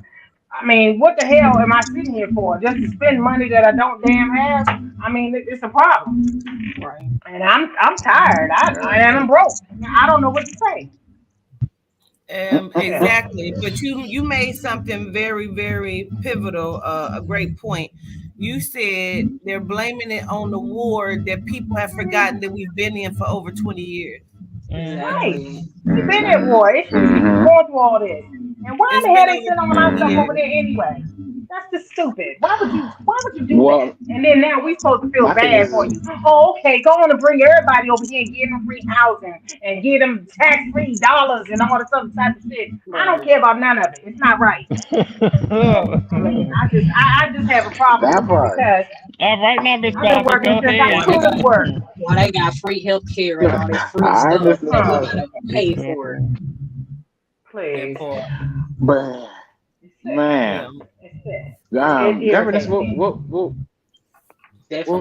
I mean, what the hell am I sitting here for? Just to spend money that I don't damn have? I mean, it's a problem. Right. And I'm tired. I'm broke. I don't know what to say. Exactly. But you made something very, very pivotal, a great point. You said they're blaming it on the war that people have forgotten that we've been in for over 20 years. Right. We've been at war. It's going through all this. And why the hell they send all our stuff over there anyway? That's just stupid. Why would you do that? And then now we supposed to feel bad for you. Oh, okay, go on and bring everybody over here and give them free housing and give them tax-free dollars and all this other type of shit. I don't care about none of it. It's not right. I mean, I just have a problem because right now, Miss I've been working since I couldn't work. Well, they got free health care and all this free stuff. We gotta pay for it. Please. But man, governance. What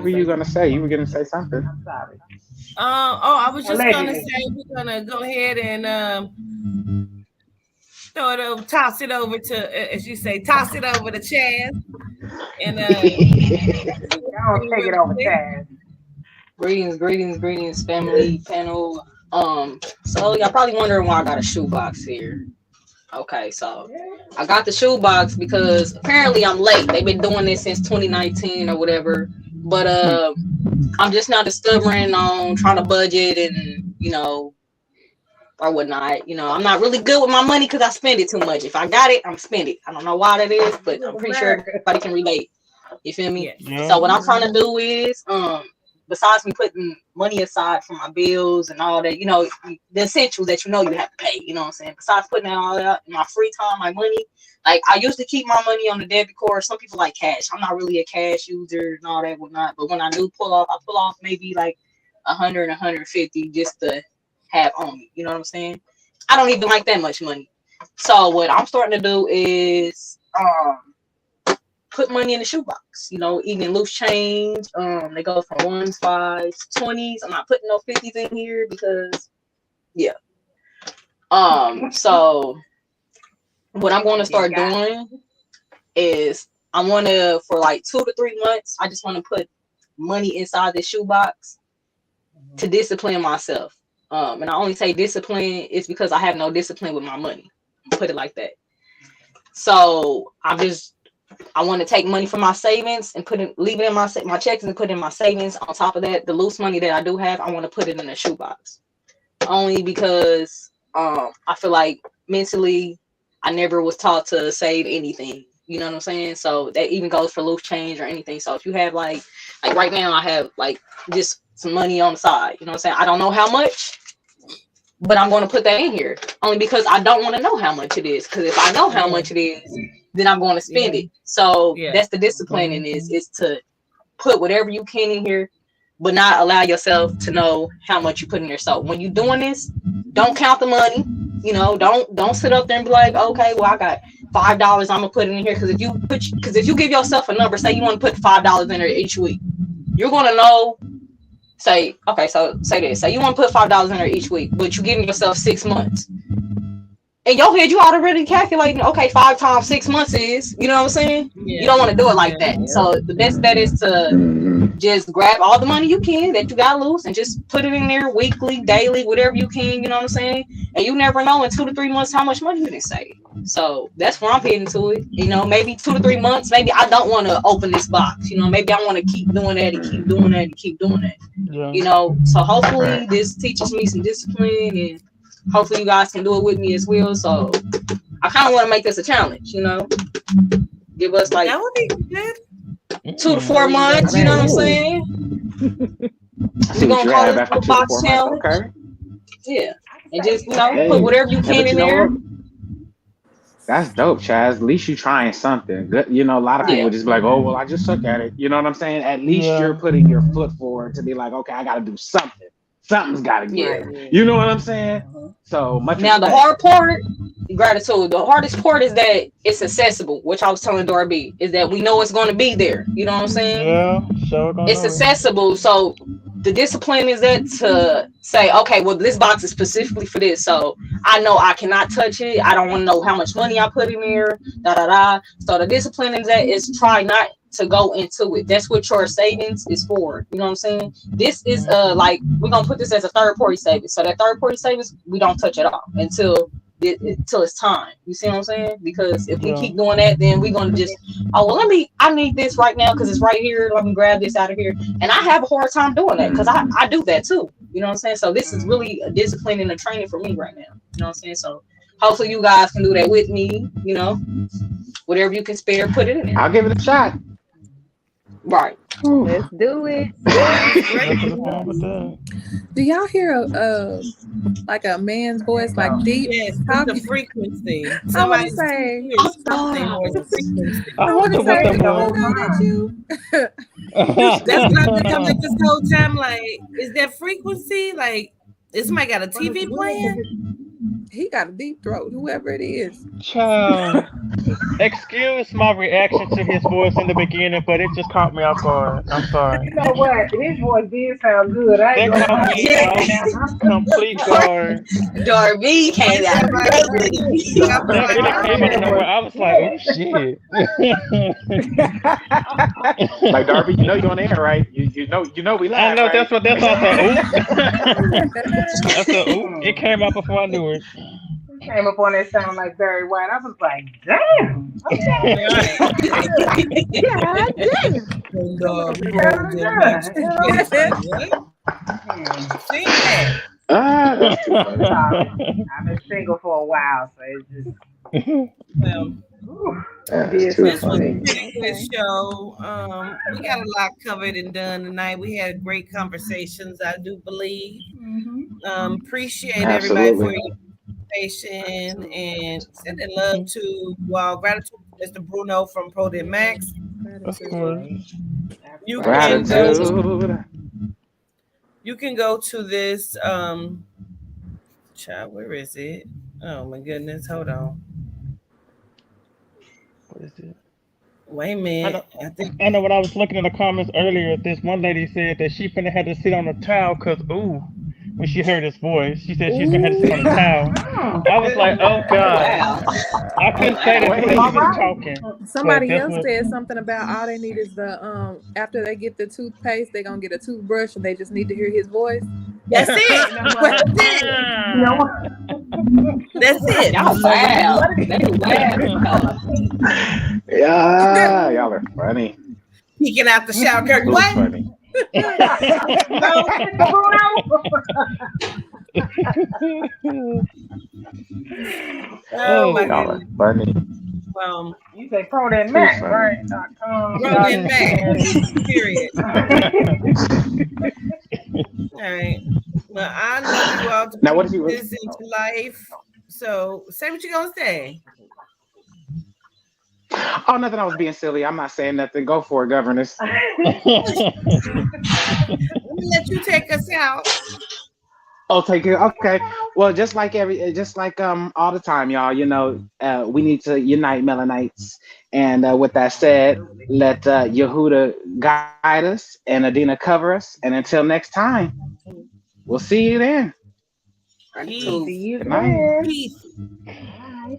were you gonna say? You were gonna say something. I'm sorry. I was just gonna say we're gonna go ahead and toss it over to, as you say, toss it over to Chaz. And I'll take it over, Chaz. Greetings, family, panel. So y'all probably wondering why I got a shoebox here. Okay, so I got the shoebox because apparently I'm late. They've been doing this since 2019 or whatever. But I'm just now discovering on trying to budget and or whatnot. I'm not really good with my money because I spend it too much. If I got it, I'm spend it. I don't know why that is, but I'm pretty sure everybody can relate. You feel me? Yeah. So what I'm trying to do is besides me putting money aside for my bills and all that, you know, the essentials that you know you have to pay, you know what I'm saying? Besides putting all that in my free time, my money, like I used to keep my money on the debit card. Some people like cash. I'm not really a cash user and all that whatnot. But when I do pull off, I pull off maybe like 100, 150 just to have on me. You know what I'm saying? I don't even like that much money. So what I'm starting to do is put money in the shoebox, you know, even loose change. They go from 1s, 5s, 20s. I'm not putting no 50s in here because yeah. So what I'm going to start doing is I want to, for like 2 to 3 months, I just want to put money inside the shoebox to discipline myself. And I only say discipline is because I have no discipline with my money. Put it like that. So I want to take money from my savings and leave it in my checks and put it in my savings. On top of that, the loose money that I do have, I want to put it in a shoebox. Only because I feel like mentally I never was taught to save anything. You know what I'm saying? So that even goes for loose change or anything. So if you have like right now I have like just some money on the side. You know what I'm saying? I don't know how much, but I'm going to put that in here only because I don't want to know how much it is. Because if I know how much it is, then I'm going to spend it. So that's the discipline in this, is to put whatever you can in here, but not allow yourself to know how much you put in there. So when you're doing this, don't count the money. You know, don't sit up there and be like, okay, well, I got $5. I'm gonna put it in here because if you give yourself a number, say you want to put $5 in there each week, you're gonna know. Say, okay, so say this. Say you want to put $5 in there each week, but you're giving yourself 6 months. In your head, you already calculating, okay, 5 times 6 months is, you know what I'm saying? Yeah. You don't want to do it like that. Yeah. So the best bet is to just grab all the money you can that you got loose and just put it in there weekly, daily, whatever you can, you know what I'm saying? And you never know in 2 to 3 months how much money you can save. So that's where I'm heading to it. You know, maybe 2 to 3 months, maybe I don't want to open this box. You know, maybe I want to keep doing that and keep doing that and keep doing that. Yeah. You know, so hopefully this teaches me some discipline, and hopefully you guys can do it with me as well. So I kind of want to make this a challenge, you know. Give us like that would be good. 2 to 4 months, you know what I'm saying? We're gonna call it a box challenge. Okay. Yeah. And just, you know, put whatever you can in there. That's dope, Chaz. At least you trying something. Good. You know, a lot of people just be like, oh, well, I just suck at it. You know what I'm saying? At least you're putting your foot forward to be like, okay, I got to do something. Something's got to give. You know what I'm saying? So much. Now, the hard part, gratitude. The hardest part is that it's accessible, which I was telling Dora B, is that we know it's going to be there. You know what I'm saying? Yeah, sure. It's accessible. So the discipline is that to say, okay, well, this box is specifically for this. So I know I cannot touch it. I don't want to know how much money I put in there. So the discipline is that is try not to go into it. That's what your savings is for. You know what I'm saying? This is like, we're gonna put this as a third party savings. So that third party savings, we don't touch at all until it's time. You see what I'm saying? Because if we keep doing that, then we're gonna just, oh well, I need this right now because it's right here. Let me grab this out of here. And I have a hard time doing that because I do that too. You know what I'm saying? So this is really a discipline and a training for me right now. You know what I'm saying? So hopefully you guys can do that with me. You know, whatever you can spare, put it in there. I'll give it a shot. Right. Let's do it. Do y'all hear like a man's voice, like deep? Yes, the frequency. I want to say something more the frequency. I want to say that you. That's what I've been coming this whole time. Like, is that frequency? Like, is somebody got a TV playing? He got a deep throat, whoever it is. Child. Excuse my reaction to his voice in the beginning, but it just caught me off guard. I'm sorry. You know what? His voice did sound good. I ain't that caught me off complete guard. Darby came out. That really came out of nowhere. I was like, oh shit. Like, Darby, you know you're on the air, right? You know we live. I know, right? that's what I said. I said, ooh. It came out before I knew it. Came up on that sound like Barry White. I was like, damn. Okay. I've been single for a while, so it's just That's too This was a funny. pretty good show. We got a lot covered and done tonight. We had great conversations, I do believe. Appreciate everybody for Absolutely. your participation and sending love to gratitude to Mr. Bruno from ProDen Max. Of course. You can Gratitude. go to this child, where is it? Oh my goodness, hold on. What is it? Wait a minute. I know when I was looking in the comments earlier, this one lady said that she finna had to sit on a towel because when she heard his voice, she said she's gonna have to sit on a towel. I was like, oh God. I couldn't say that because he was talking. Somebody but else said something about all they need is the after they get the toothpaste, they're gonna get a toothbrush and they just need to hear his voice. That's it. That's it. Y'all wow. Yeah, y'all are funny. Peeking out the shower curtain. Who's What? funny? Oh my Y'all are goodness. funny. You say ProDen Max, funny. right? ProDen Max. Period. All right. Well, I love you all to Now, what put is he- this into life. So say what you're gonna say. Oh, nothing. I was being silly. I'm not saying nothing. Go for it, governess. Let me let you take us out. Oh, take it. Okay. Well, just like all the time, y'all. You know, we need to unite Melanites. And with that said, let Yehuda guide us and Adina cover us. And until next time, we'll see you then. Peace. See you Good night. then. Peace. Bye.